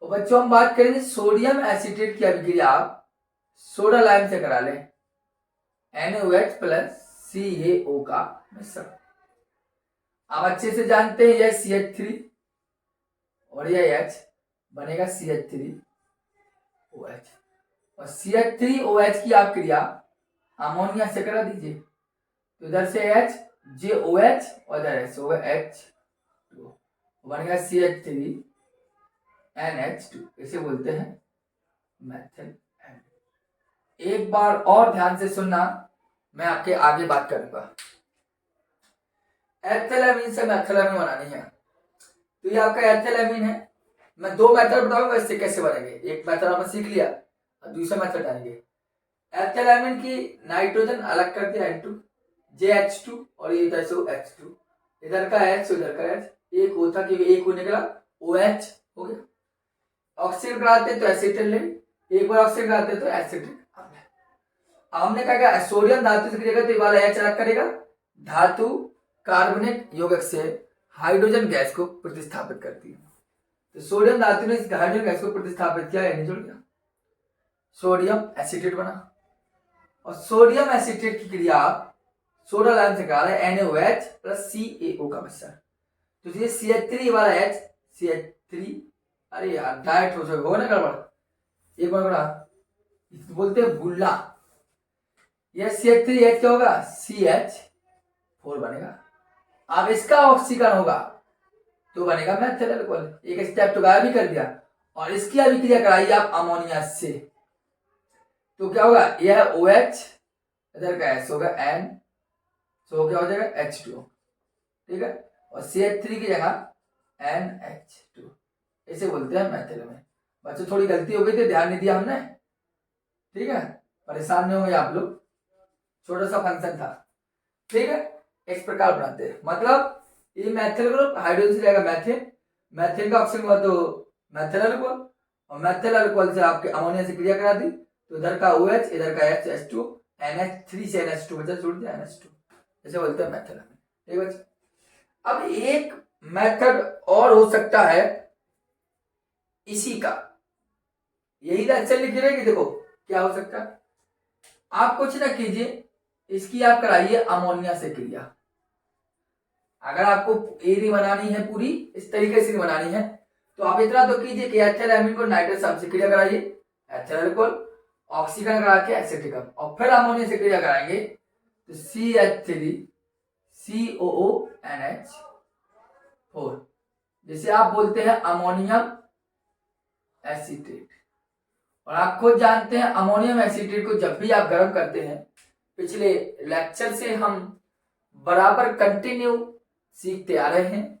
और बच्चों हम बात करेंगे सोडियम एसीटेट की अभिक्रिया आप सोडा लाइम से करा लें, NaOH प्लस CaO का मिश्रण। आप अच्छे से जानते हैं यह CH3 और यह H बनेगा CH3OH, और CH3OH की आप क्रिया अमोनिया से करा दीजिए, तो इधर से H JOH और इधर से होगा H2 बनेगा CH3NH2, इसे बोलते हैं मेथिल। एक बार और ध्यान से सुनना, मैं आपके आगे बात करूंगा। एथिलेमीन से मेथिलेमीन बनानी है, तो ये आपका एथिलेमीन है। मैं दो मेथड बताऊंगा इससे कैसे बनेंगे, एक मेथड आपने सीख लिया और दूसरा मेथड जानेंगे। एथिलेमीन की नाइट्रोजन अलग कर दिया N2 JH2 और ये इधर से H2, इधर का H उधर का H, एक होता कि एक को निकला OH हो गया। ऑक्सीजन कराते तो एसिटिल ले, एक बार ऑक्सीजन कराते तो एसिटिक। अब हमने कहा क्या सोडियम धातु से क्रिया तो ये वाला H अलग करेगा, धातु कार्बनिक यौगिक से हाइड्रोजन गैस को प्रतिस्थापित करती है, तो सोडियम धातु ने इस हाइड्रोजन गैस को प्रतिस्थापित किया, यानी जुड़ गया, सोडियम एसीटेट बना। और सोडियम एसीटेट की क्रिया सोडा लाइम से करा है NaOH प्लस CaO का मिश्रण, तो ये CH3 वाला H CH3, अरे यार डायरेक्ट हो जाएगा ना गड़बड़, एक बार बड़ा बोलते हैं गुल्ला, यह CH3H क्या होगा CH4 बनेगा। अब इसका ऑक्सीकरण होगा तो बनेगा मेथिल अल्कोहल, एक स्टेप तो गायब भी कर दिया, और इसकी अभिक्रिया कराइए आप अमोनिया से, तो क्या होगा यह OH इधर का S होगा N, तो क्या हो जाएगा H2, ठीक है, और CH3 की जगह NH2, इसे बोलते हैं मेथिल में। बच्चों थोड़ी गलती हो गई थी, ध्यान नहीं दिया हमने, ठीक है, परेशान नहीं होंगे आप लोग, छोटा सा फंक्शन था, ठीक है। इस प्रकार बनाते हैं, मतलब ये मेथिल ग्रुप हाइड्रोजन से जाएगा मैथिन, मैथिन का ऑक्सीजन हुआ तो मेथिल अल्कोहल, और मेथिल अल्कोहल से आपके अमोनिया से क्रिया करा दी, तो इधर का OH इधर का H2, NH3 से NH2 बचा, जुड़ दिया NH2, इसे बोलते हैं मेथिल। ठीक है बच्चे, अब एक मेथड और हो सकता है इसी का, यही लेक्चर लिख रहे कि देखो क्या हो सकता है। आप कुछ ना कीजिए, इसकी आप कराइए अमोनिया से क्रिया। अगर आपको एरी बनानी है पूरी इस तरीके से बनानी है, तो आप इतना तो कीजिए कि एथिलेमीन को नाइट्रस से क्रिया कराइए, एथिल अल्कोहल, ऑक्सीजन करा के एसिटिक, और फिर अमोनिया से क्रिया कराएंगे तो CH3 COONH4, जिसे आप बोलते हैं अमोनियम एसीटेट। और आप खुद जानते हैं अमोनियम एसीटेट को जब भी आप गर्म करते हैं, पिछले लेक्चर से हम बराबर कंटिन्यू सीखते आ रहे हैं,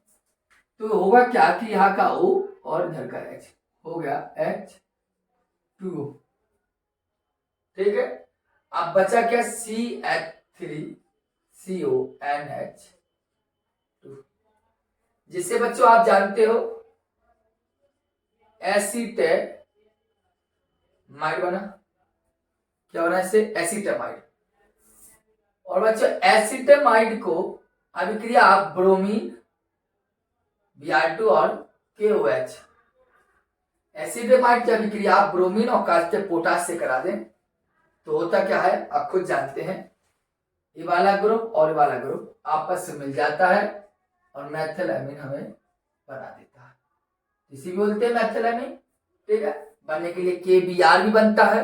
तो होगा क्या कि यहाँ का O और इधर का H हो गया H2O, ठीक है। अब बचा क्या CH3CONH2, जिससे बच्चों आप जानते हो एसीटेमाइड बना, क्या बना इससे एसीटेमाइड। और बच्चों एसीटेमाइड को अभिक्रिया आप ब्रोमीन Br2 और KOH, एसीटेमाइड की अभिक्रिया आप ब्रोमीन और कास्टिक पोटास से करा दें, तो होता क्या है आप खुद जानते हैं, ये वाला ग्रुप और ये वाला ग्रुप आपस में मिल जाता है और मेथिलेमीन हमें बना देता है, इसी बोलते हैं मेथिलेमीन। ठीक है, बनने के लिए KBr भी बनता है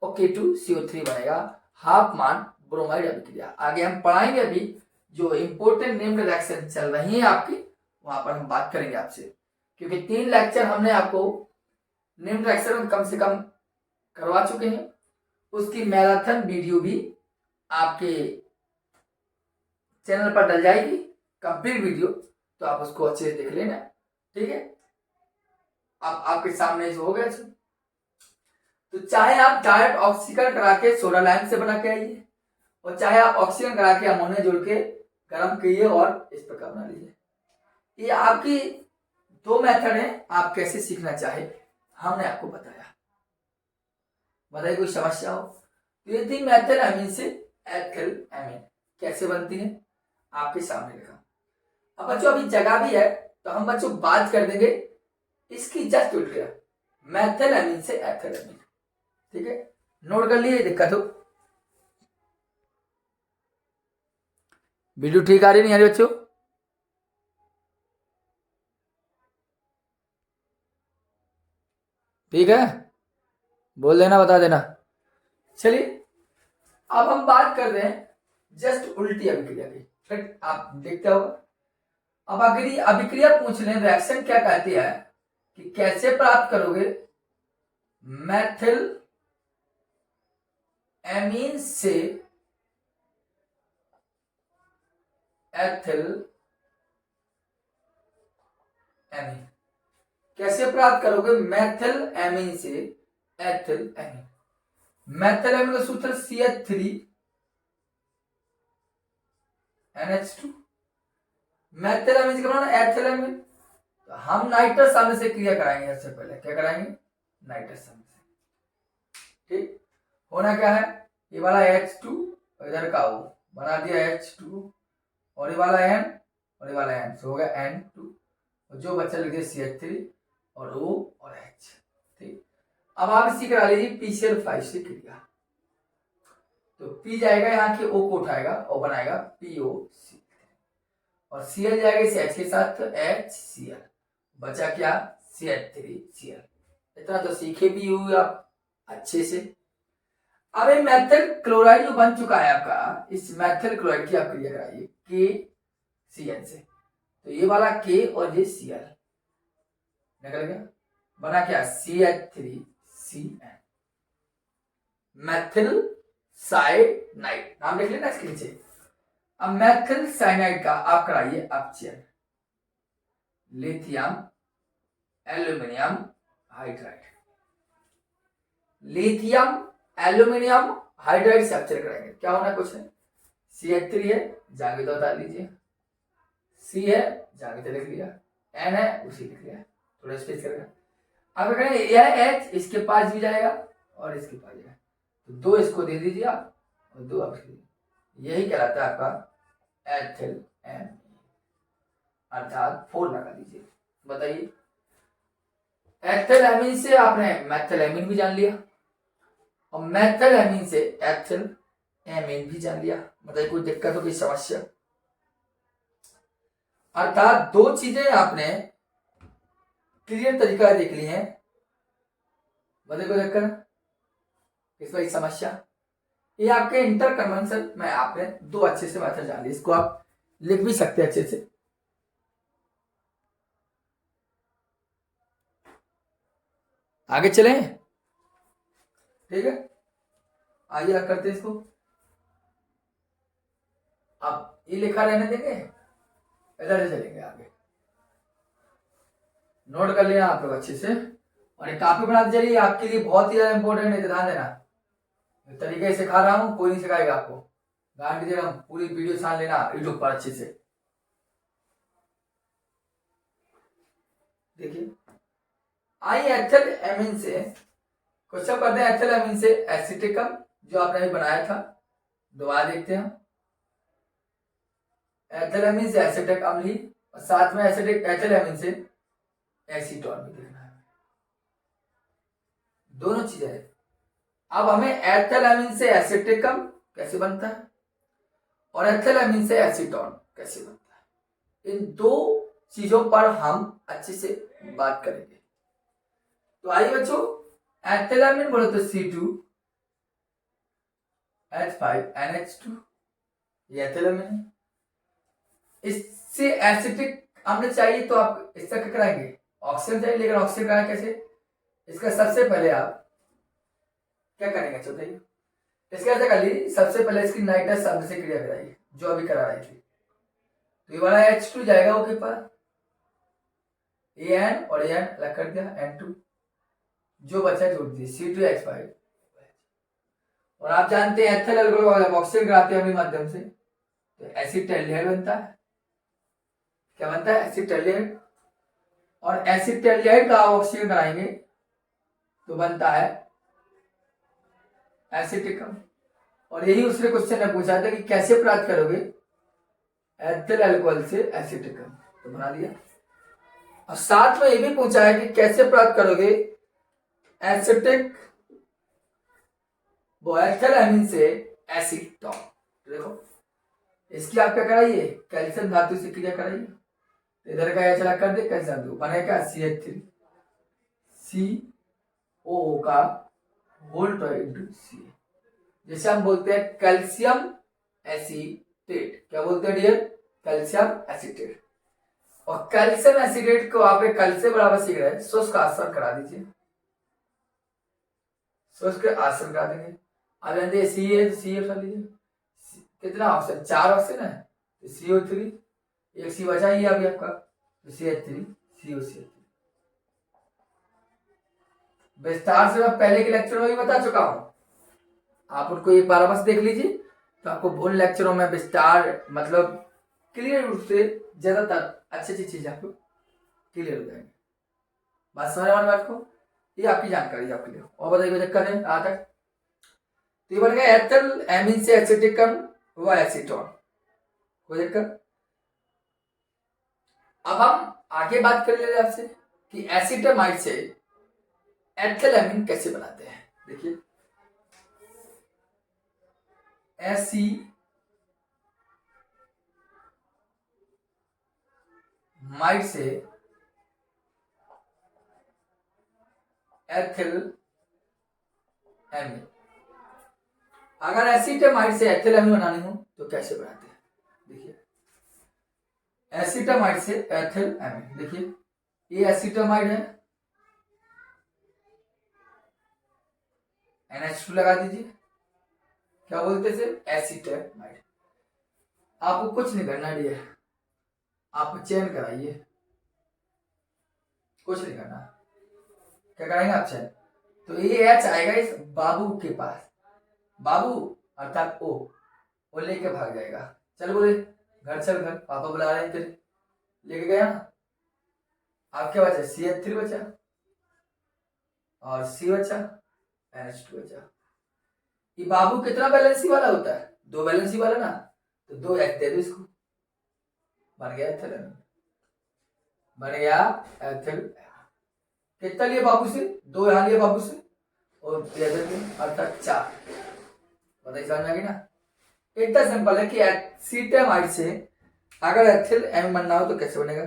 और K2CO3 बनेगा, हाफ मान ब्रोमाइड अभिक्रिया। आगे हम पढ़ाएंगे, अभी जो इंपोर्टेंट नेम्ड रिएक्शन चल रही है आपकी, वहां पर हम बात करेंगे आपसे, क्योंकि 3 लेक्चर हमने आपको नेम्ड रिएक्शन कम से कम करवा चुके हैं, उसकी मैराथन वीडियो भी आपके चैनल पर डल जाएगी, कंप्लीट वीडियो, तो आप उसको अच्छे से देख लेना। ठीक है, अब आपके सामने जो हो गया, तो चाहे आप डायरेक्ट ऑक्सीकरण करा के सोडा लाइम से बना के आइए, और चाहे आप ऑक्सीजन करा के अमोनिया जोड़ के गर्म करिए और इस प्रकार बना लीजिए। ये आपकी 2 मेथड है, आप कैसे सीखना चाहे हमने आपको बताया। बताइए कोई समस्या हो तो ये 3 मेथड अमीन से एथिलेमीन कैसे बनती है आपके सामने लिखा। अब बच्चों अभी जगह भी है, तो हम बच्चों बात कर देंगे इसकी जस्ट उल्टा, मैथिल एमीन से एथिल एमीन। ठीक है, नोट कर लिए, दिक्कत हो? वीडियो ठीक आ रही नहीं आ रही बच्चों? ठीक है, बोल देना, बता देना। चलिए अब हम बात कर रहे हैं जस्ट उल्टी अभिक्रिया की। फिर आप देखते हो, अब अगर अभिक्रिया पूछ लें रिएक्शन क्या कहती है कि कैसे प्राप्त करोगे मैथिल एमीन से एथिल एमीन, कैसे प्राप्त करोगे मैथिल एमीन से एथिल एमीन। मैथिल एमीन का सूत्र CH3 NH2, मैथिल एमीन से बनाना एथिल एमीन। तो हम नाइट्रस सामने से क्रिया कराएंगे। सबसे पहले क्या कराएंगे? नाइट्रस सामने से। ठीक, होना क्या है, ये वाला H2 इधर का O बना दिया H2, और ये वाला N और ये वाला N, हो गया N2, और जो बच्चा लिख दिया CH3 और O और H। ठीक, अब आप इसी करा लीजिए PCl5 से क्रिया। तो P जाएगा यहाँ के O को उठाएगा और बनाएगा POC, और Cl जाएगा इस H के साथ तो HCl, बचा क्या? CH3Cl। इतना तो सीखे भी हुए आप अच्छे से। अब ये मैथिल क्लोराइड जो बन चुका है आपका, इस मैथिल क्लोराइड की आप क्रिया कराइए KCl से। तो ये वाला K और ये Cl निकल गया, बना क्या? CH3CN, Maithil cyanide. नाम लिख लेना स्क्रीन से। अब मैथिल साइनाइड का आप कराइए अपचयन, lithium aluminium hydride, lithium aluminium hydride से अपचयन कराएंगे। क्या होना? कुछ है, CH3 है, जाके तो बता लीजिए, C है, जाके तो लिख लिया, N है, उसी लिख लिया, थोड़ा स्पेस करेगा। अब करेंगे यह H इसके पास भी जाएगा और इसके पास जाएगा, तो 2 इसको दे दीजिए आप और 2 आप, यही कहलाता है आपका एथिल एमीन, अर्थात 4 लगा दीजिए। बताइए, एथिल एमीन से आपने मैथिल एमीन भी जान लिया और मैथिल एमीन से एथिल एमीन भी जान लिया। बताइए कोई दिक्कत हो, कोई समस्या? अर्थात 2 चीजें आपने क्लियर तरीका देख ली है। बताइए कोई दिक्कत, इस पर समस्या? ये आपके इंटर कन्वेंशन में आपने 2 अच्छे से मेथड जान ली, इसको आप लिख भी सकते हैं अच्छे से। आगे चले, ठीक है, आइए करते इसको। अब ये लिखा रहने देंगे, इधर से चलेंगे आगे। नोट कर लेना आप लोग अच्छे से, और एक कॉपी बनाते चलिए, आपके लिए बहुत ही ज्यादा इंपॉर्टेंट है, ध्यान देना। तरीके से सिखा रहा हूं, कोई नहीं सिखाएगा आपको, गारंटी दे रहा हूं। पूरी वीडियो छान लेना यूट्यूब पर अच्छे से। देखिए, आई एथिल एमीन से क्वेश्चन करते हैं, एथिल एमीन से एसिटिकम जो आपने अभी बनाया था, दोबारा देखते हैं। एथिल एमीन से एसिटिक अम्ल, और साथ में एसिटिक एथिल एमीन से एसीटोन भी देखना है, दोनों चीजें है। अब हमें एथिल एमीन से एसिटिकम कैसे बनता है और एथिल एमीन से एसीटोन कैसे बनता है, इन 2 चीजों पर हम अच्छे से बात करेंगे। तो आइए बच्चों, एथिल एमीन बोले तो C2H5NH2, ये एथिल एमीन है। इससे एसिटिक अम्ल चाहिए तो आप इससे क्या कराएंगे? ऑक्सीजन चाहिए, लेकिन ऑक्सीजन कराएं कैसे? इसका सबसे पहले आप क्या करेंगे? बताइए, इसका ऐसा कर लीजिए, सबसे पहले इसकी नाइट्रस अम्ल से क्रिया कराइए जो अभी करा रही थी। तो ये वाला H2 जाएगा ओके पर, AN और AN अलग कर दिया, N2, जो बचा जोड़ दिए C2H5। और आप जानते हैं एथिल अल्कोहल ऑक्सीजन कराते हैं अपने माध्यम से तो एसिटाल्डिहाइड बनता है। क्या बनता है? एसिटाल्डिहाइड। और एसिटाल्डिहाइड का ऑक्सीजन कराएंगे तो बनता है एसिटिकम। और यही उसने क्वेश्चन ने पूछा था कि कैसे प्राप्त करोगे एथिल अल्कोहल से एसिटिकम, तो बना दिया। और साथ में ये भी पूछा है कि कैसे प्राप्त करोगे एसिटिक वो एथिलएमीन से एसीटोन। देखो इसकी आप क्या कराइए, कैल्शियम धातु से क्रिया कराइए, इधर का चला कर दे कैल्शियम धातु बनेगा CH3 COO का होल इंटू सी, जैसे हम बोलते हैं कैल्शियम एसीटेट। क्या बोलते हैं डियर, कैल्शियम एसीटेट। और कैल्शियम एसीटेट को आप कैल्शियम बराबर सीख रहे हैं, शुष्क आसन करा दीजिए, शुष्क आसन करा देंगे। अब सी है सी उठा लीजिए, कितना ऑप्शन, 4 ऑप्शन है, तो CO3 एक सी बचा ही अभी आपका, तो CH3 COCH3। विस्तार से मैं पहले के लेक्चर में भी बता चुका हूं, आप उनको एक बार बस देख लीजिए, तो आपको उन लेक्चरों में विस्तार मतलब क्लियर रूप से ज्यादातर अच्छी अच्छी चीज आपको क्लियर हो जाएंगे। बात समझ वाली बात को, ये आपकी जानकारी आपके लिए। और बताइए कोई दिक्कत है आज तक? तो ये बन गया एथिल एमीन से एसिटिक अम्ल व एसीटोन, कोई दिक्कत? अब हम आगे बात कर ले आपसे कि एसिटामाइड से एथिलएमीन कैसे बनाते हैं। देखिए एसिमाइड से एथिलएमीन, अगर एसिटामाइड से एथिलएमीन बनानी हो तो कैसे बनाते हैं? देखिए एसिटामाइड से एथिलएमीन, देखिए ये एसिटामाइड है, NH2 लगा दीजिए, क्या बोलते हैं एसिटामाइड। आपको कुछ नहीं करना डियर, आप चयन कराइए, कुछ नहीं करना, क्या कराएंगे आप चयन। तो ये H आएगा इस बाबू के पास, बाबू अर्थात ओ लेके भाग जाएगा, चल बोले घर चल, घर पापा बुला रहे हैं तेरे, लेके गया ना। आपके बचा CH3 बचा और C बचा, NH2 बचा। ये बाबू कितना बैलेंसी वाला होता है, 2 बैलेंसी वाला ना, तो 2 H दे दो इसको, बन गया एथिलएमीन, बन गया एथिल। कितना लिए बाबू से, 2 यहाँ लिए बाबू से और अर्थात 4। बताइए समझ में आ गई ना। इतना सिंपल है कि एसिटामाइड से अगर एथिलएमीन बनना हो तो कैसे बनेगा,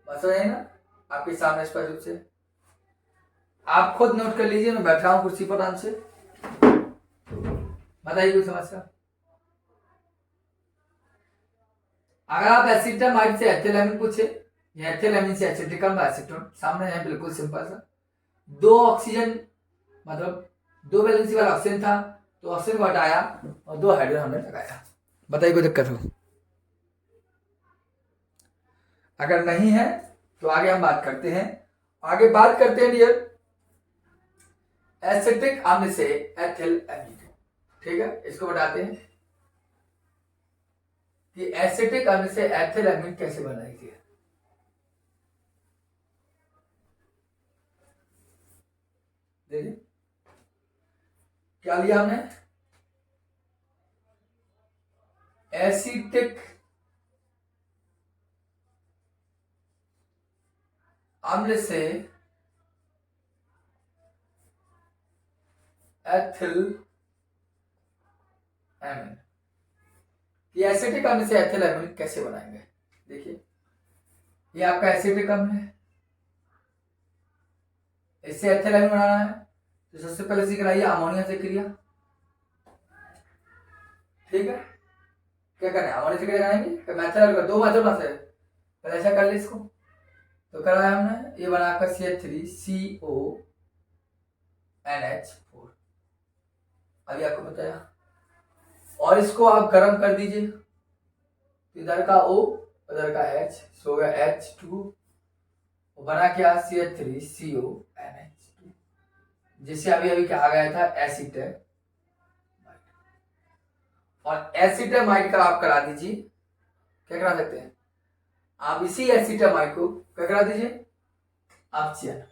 बस है ना आपके सामने स्पष्ट रूप से। आप खुद नोट कर लीजिए, मैं बैठा हूं कुर्सी पर आराम से, बताइए कोई समस्या। अगर आप एसिटामाइड से एथिलएमीन पूछे या एथिलएमीन से एसिटिक अम्ल एसीटोन, सामने है बिल्कुल सिंपल सा, 2 ऑक्सीजन मतलब 2 वैलेंसी वाला ऑक्सीजन था, तो ऑक्सीजन को हटाया और 2 हाइड्रोजन हमने लगाया। बताइए कोई दिक्कत हो? अगर नहीं है तो आगे हम बात करते हैं, आगे बात करते हैं डियर एसिटिक अम्ल से एथिलएमीन। ठीक है, इसको बताते हैं कि एसिटिक अम्ल से एथिलएमीन कैसे बनाएगी। देखिए क्या लिया हमने, एसिटिक अम्ल से एथिलएमीन, ये एसिटिक अम्ल से एथिलएमीन कैसे बनाएंगे। देखिए ये आपका एसिटिक अम्ल है, इससे एथिलएमीन बनाना है, तो सबसे पहले सीख रही है अमोनिया से क्रिया। ठीक है, क्या करें, अमोनिया से क्रिया कराएंगे, मैथड का 2 मैथड बस है, पहले ऐसा कर ले इसको, तो कराया हमने, ये बनाकर CH3CONH4, अभी आपको बताया, और इसको आप गर्म कर दीजिए, इधर का O उधर का H, सो गया H2, बना क्या CH3CONH2, जिससे अभी अभी क्या आ गया था एसिटामाइड, और एसिटामाइड का आप करा दीजिए, क्या करा सकते हैं आप, इसी एसिटामाइड को क्या करा दीजिए आप चयन,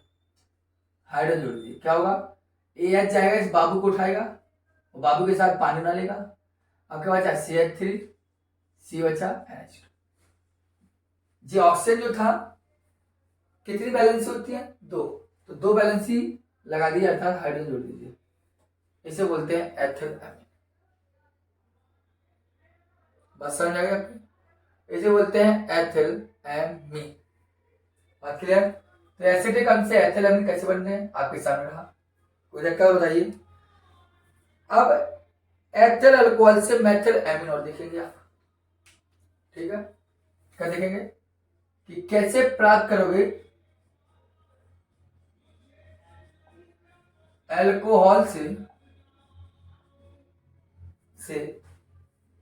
हाइड्रोजन जोड़ दीजिए, क्या होगा AH जाएगा इस बाबू को उठाएगा और बाबू के साथ पानी बना लेगा, आपके बचा CH3 C बचा NH2। जी ऑक्सीजन जो था कितनी वैलेंसी होती है? 2। तो 2 वैलेंसी लगा दिया अर्थात हाइड्रोजन जोड़ दीजिए, इसे बोलते हैं एथिल एमीन। बस समझ आ गया आपको? इसे बोलते हैं एथिल एमीन। बात क्लियर? तो एसिटिक अम्ल से एथिल एमीन कैसे बनते हैं आपके सामने रहा, कोई दिक्कत बताइए। अब एथिल अल्कोहल से मेथिल एमीन और देखेंगे आप, ठीक है? क्या देखेंगे कि कैसे प्राप्त करोगे अल्कोहल से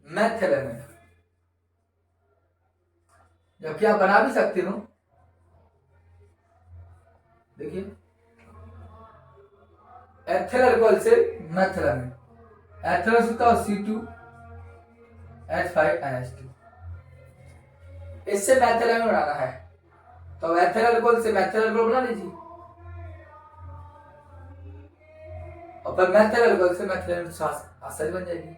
मेथिल एमीन, जबकि आप बना भी सकते हो। देखिए एथिल अल्कोहल से मेथिल एमीन, एथिल होता है C2H5NH2, इससे मेथिल एमीन बनाना है तो एथिल अल्कोहल से मेथिल अल्कोहल बना लीजिए, और फिर मेथिल अल्कोहल से मेथिल एमीन आसानी बन जाएगी।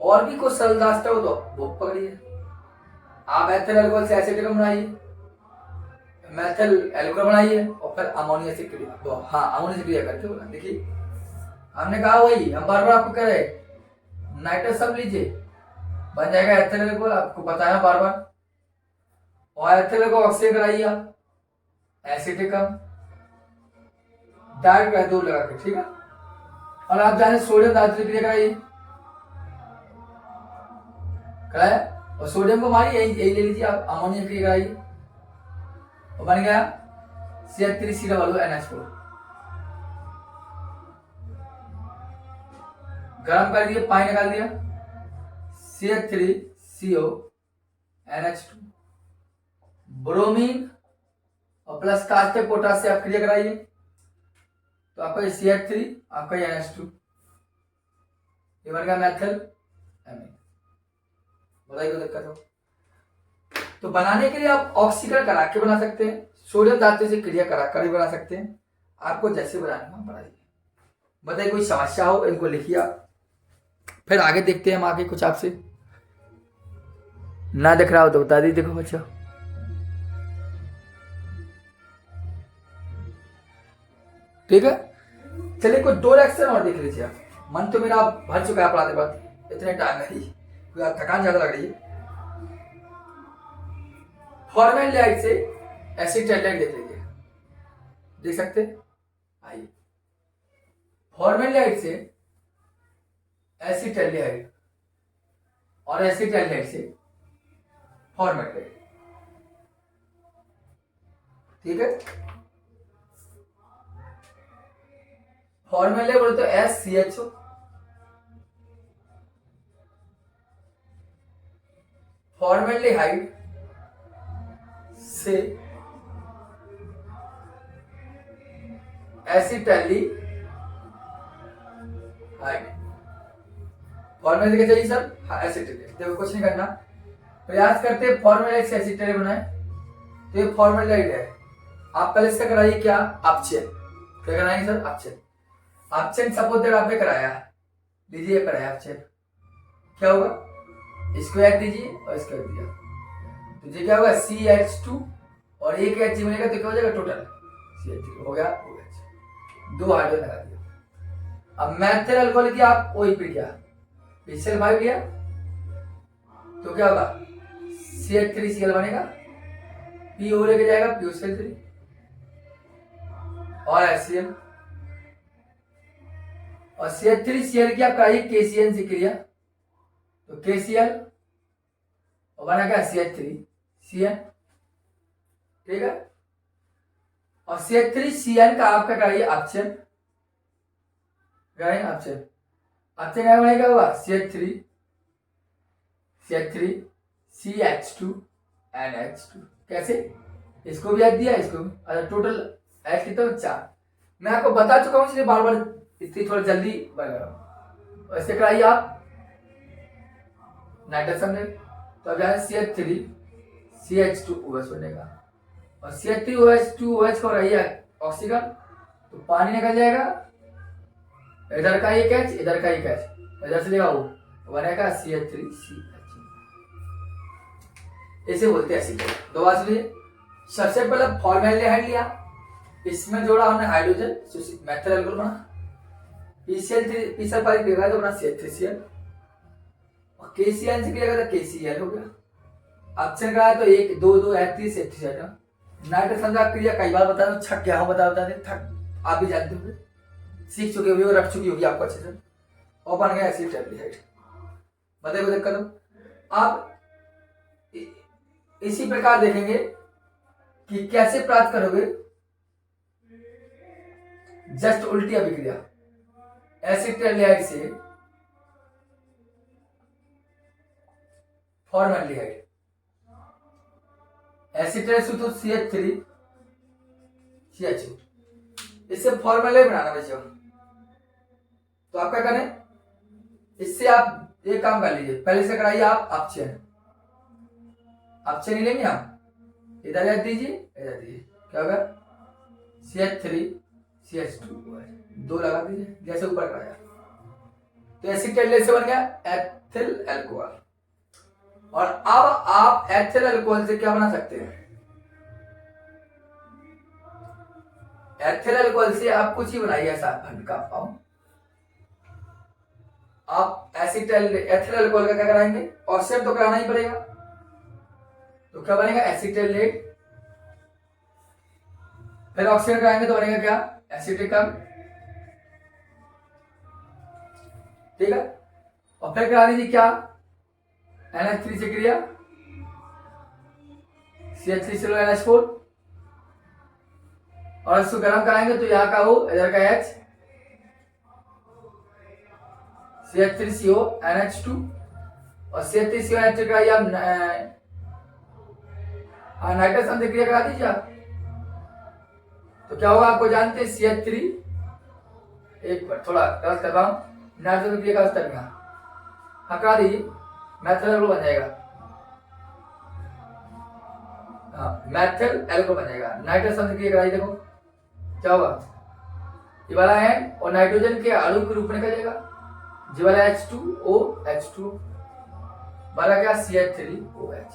और भी कुछ सरल रास्ता हो तो वो पकड़िए। आप एथिल अल्कोहल से एसिटिक बनाइए, मेथिल एल्कोहल बनाइए, और फिर अमोनिया से क्रिया, तो हाँ अमोनिया से क्रिया करके बोला। देखिए हमने कहा वही, हम बार बार आपको कह रहे नाइट्रस सब लीजिए, बन जाएगा एथिल अल्कोहल, आपको बताया बार बार। और एथिल अल्कोहल ऑक्सीजन कराइए आप, एसिटिक डायरेक्ट दूर लगा के, ठीक है? और आप जाने सोडियम धातु से क्रिया कराइए, कराया, और सोडियम को मारिए, यही ले लीजिए आप, अमोनिया क्रिया कराइए, और बन गया CH3COONH4। गरम कर दिए, पानी निकाल दिया, CH3CONH2, ब्रोमीन और प्लस कास्टिक पोटास से आप क्रिया कराइए, तो आपका CH3, आपका NH2, ये बन गया मेथिल एमीन। बताइए कोई दिक्कत हो? तो बनाने के लिए आप ऑक्सीकरण करा के बना सकते हैं, सोडियम धातु से क्रिया करा कर भी बना सकते हैं, आपको जैसे बनाना हो बनाइए। बताइए कोई समस्या हो इनको लिखिए आप, फिर आगे देखते हैं हम आगे कुछ आपसे। ना दिख रहा हो तो बता दीजिए। देखो बच्चा, ठीक है? चलिए कुछ 2 रिएक्शन और देख लीजिए आप। मन तो मेरा भर चुका है पढ़ाते पढ़ाते, इतने टाइम नहीं, थकान ज्यादा लग रही है। फॉर्मेल्डिहाइड से एसिटाइलहाइड देख लीजिए, देख सकते हैं? आइए, फॉर्मेल्डिहाइड से एसिटाइलहाइड और एसिटाइलहाइड से फॉर्मेल्डिहाइड, ठीक है? फॉर्मेल्डिहाइड बोले तो SCHO, फॉर्मेल्डिहाइड से एसिटाइलहाइड। फॉर्मेल्डिहाइड क्या चाहिए सर? हाँ एसिटाइलहाइड। देखो कुछ नहीं करना, प्रयास करते हैं फॉर्मेल्डिहाइड से एसिटाइलहाइड बनाए, तो ये फॉर्मेल्डिहाइड है। आप पहले इसका कराइए क्या? अपचयन। क्या कराएंगे सर? अपचयन। अपचयन सपोज दैट आपने कराया, लीजिए कराया अपचयन, क्या होगा? इसको ऐड दीजिए और इसको ऐड दिया, तो ये क्या होगा? CH2 और एक H मिलेगा तो क्या हो जाएगा? टोटल CH3 हो गया OH, 2 हाइड्रोजन लगा दिया। अब मेथिल अल्कोहल किया आप, OH पी लिया, HCl5 लिया, तो क्या होगा? CH3Cl बनेगा, PO लेके जाएगा POCl3 और HCl, और CH3Cl की आप कराइए KCN से क्रिया, तो KCl और बना क्या? CH3CN, ठीक है? और CH3CN का आपका कराइए अपचयन, कराइए अपचयन, अपचयन क्या बनेगा? हुआ CH3CH2NH2, कैसे? इसको भी ऐड दिया, इसको भी, अच्छा टोटल ऐड कितना? 4। मैं आपको बता चुका हूं, इसलिए बार बार इसलिए थोड़ा जल्दी बन रहा हूं। ऐसे कराइए आप नाइट्रस में, तो अब यहाँ CH3CH2OH बनेगा, और CH3OH2OH को रही है ऑक्सीजन, तो पानी निकल जाएगा, इधर का एक H, इधर का एक H, इधर से लेगा वो बनेगा CH3CH। इसे बोलते हैं एसीटेट। दोबारा सुनिए, सबसे पहले फॉर्मेल्डिहाइड लिया, इसमें जोड़ा हमने हाइड्रोजन, मेथिल अल्कोहल बना, PCl3 पीसल पारी देखा तो बना CH3Cl, और KCl से किया गया तो KCl हो गया। ऑप्शन कराया तो 1 2 2 H3 CH3 नाइट्रोजन का क्रिया कई बार बता रहा हूँ, छक क्या हो बता दे, थक आप भी जानते होंगे, सीख चुके होंगे, रख चुकी होगी आपको अच्छे से। और बन गया एसीटेल्डिहाइड। बताइए कोई दिक्कत हो? आप इसी प्रकार देखेंगे कि कैसे प्राप्त करोगे, जस्ट उल्टी अभिक्रिया एसीटेल्डिहाइड से फॉर्मेल्डिहाइड, एसीटेट तो CH3 CH2, इससे फॉर्मेल्डिहाइड बनाना बच्चों। तो आप क्या करें, इससे आप एक काम कर लीजिए, पहले से कराइए आप अपचयन, अपचयन ही लेंगे हम, इधर रख दीजिए, इधर दीजिए, क्या होगा CH3 CH2 2 लगा दीजिए जैसे ऊपर कराया, तो एसीटेट से बन गया एथिल अल्कोहल। और अब आप एथिल अल्कोहल से क्या बना सकते हैं, एथिल अल्कोहल से आप कुछ ही बनाइए ऐसा खंड का पाऊं, आप एथिल अल्कोहल का क्या कराएंगे, ऑक्सीडेशन तो कराना ही पड़ेगा, तो क्या बनेगा एसीटेलेट, फिर ऑक्सीडेशन कराएंगे तो बनेगा क्या एसीटिक अम्ल, ठीक है। और फिर करा दीजिए क्या NH3 से क्रिया CH3 से NH4, और इसको गर्म कराएंगे तो यहाँ का हो, इधर का H CH3CO NH2, और CH3CO NH2 का आप नाइट्रस से क्रिया करा दीजिए आप, तो क्या होगा आपको जानते हैं CH3, एक बार थोड़ा गलत कर रहा हूं, नाइट्रस क्रिया का स्तर में हाँ करा दीजिए, मेथिल अल्कोहल बन जाएगा, हाँ मेथिल अल्कोहल बन जाएगा, नाइट्रस से क्रिया कराइए, देखो क्या होगा, ये वाला है और नाइट्रोजन के अणु के रूप में निकल जाएगा, ये वाला H2O बना गया CH3OH,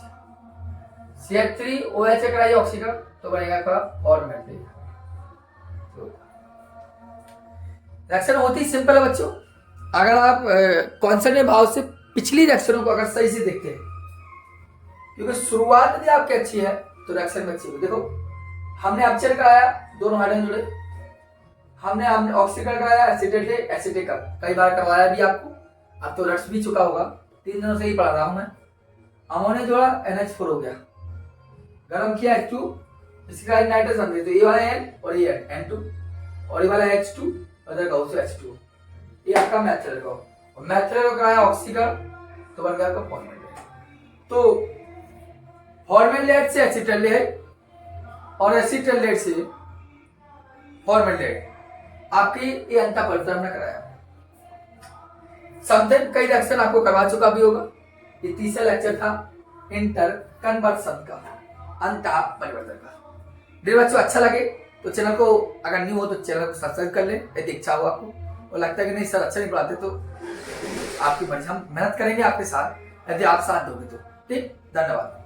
CH3OH से कराइए ऑक्सीकरण तो बनेगा आपका फॉर्मेल्डिहाइड। रिएक्शन होती सिंपल है बच्चों, अगर आप कॉन्सेंट्रेट भाव से पिछली रिएक्शनों को अगर सही से देखते हैं, क्योंकि शुरुआत यदि आपकी अच्छी है तो रिएक्शन में अच्छी होगी। देखो हमने अपचयन कराया, दोनों हाइड्रोजन जुड़े, हमने ऑक्सीकरण कराया, एसीटेट एसीटिक कई बार करवाया भी आपको, अब तो रट भी चुका होगा, 3 दिनों से ही पढ़ा रहा हूं मैं। अमोनिया जोड़ा NH4 हो गया, गर्म किया H2, इसका नाइट्रस बन गई, तो ये वाला N और ये N2, और ये वाला H2 अदर गाउस H2, ये आपका मेथिल का, और मेथिल का है ऑक्सीकरण तो बन गया आपका फॉर्मेल्डिहाइड। तो फॉर्मेल्डिहाइड से एसीटेल्डिहाइड और एसीटेल्डिहाइड से फॉर्मेल्डिहाइड, आपकी ये अंतर परिवर्तन हमने कराया। समथिंग कई रिएक्शन आपको करवा चुका भी होगा, ये तीसरा लेक्चर था इंटर कन्वर्सन का, अंतर परिवर्तन का। मेरे बच्चों अच्छा लगे तो चैनल को, अगर न्यू हो तो चैनल को सब्सक्राइब कर ले, यदि इच्छा हो आपको और लगता है कि नहीं सर अच्छा नहीं पढ़ाते तो आपकी मर्जी, हम मेहनत करेंगे आपके साथ यदि आप साथ दोगे तो। ठीक, धन्यवाद।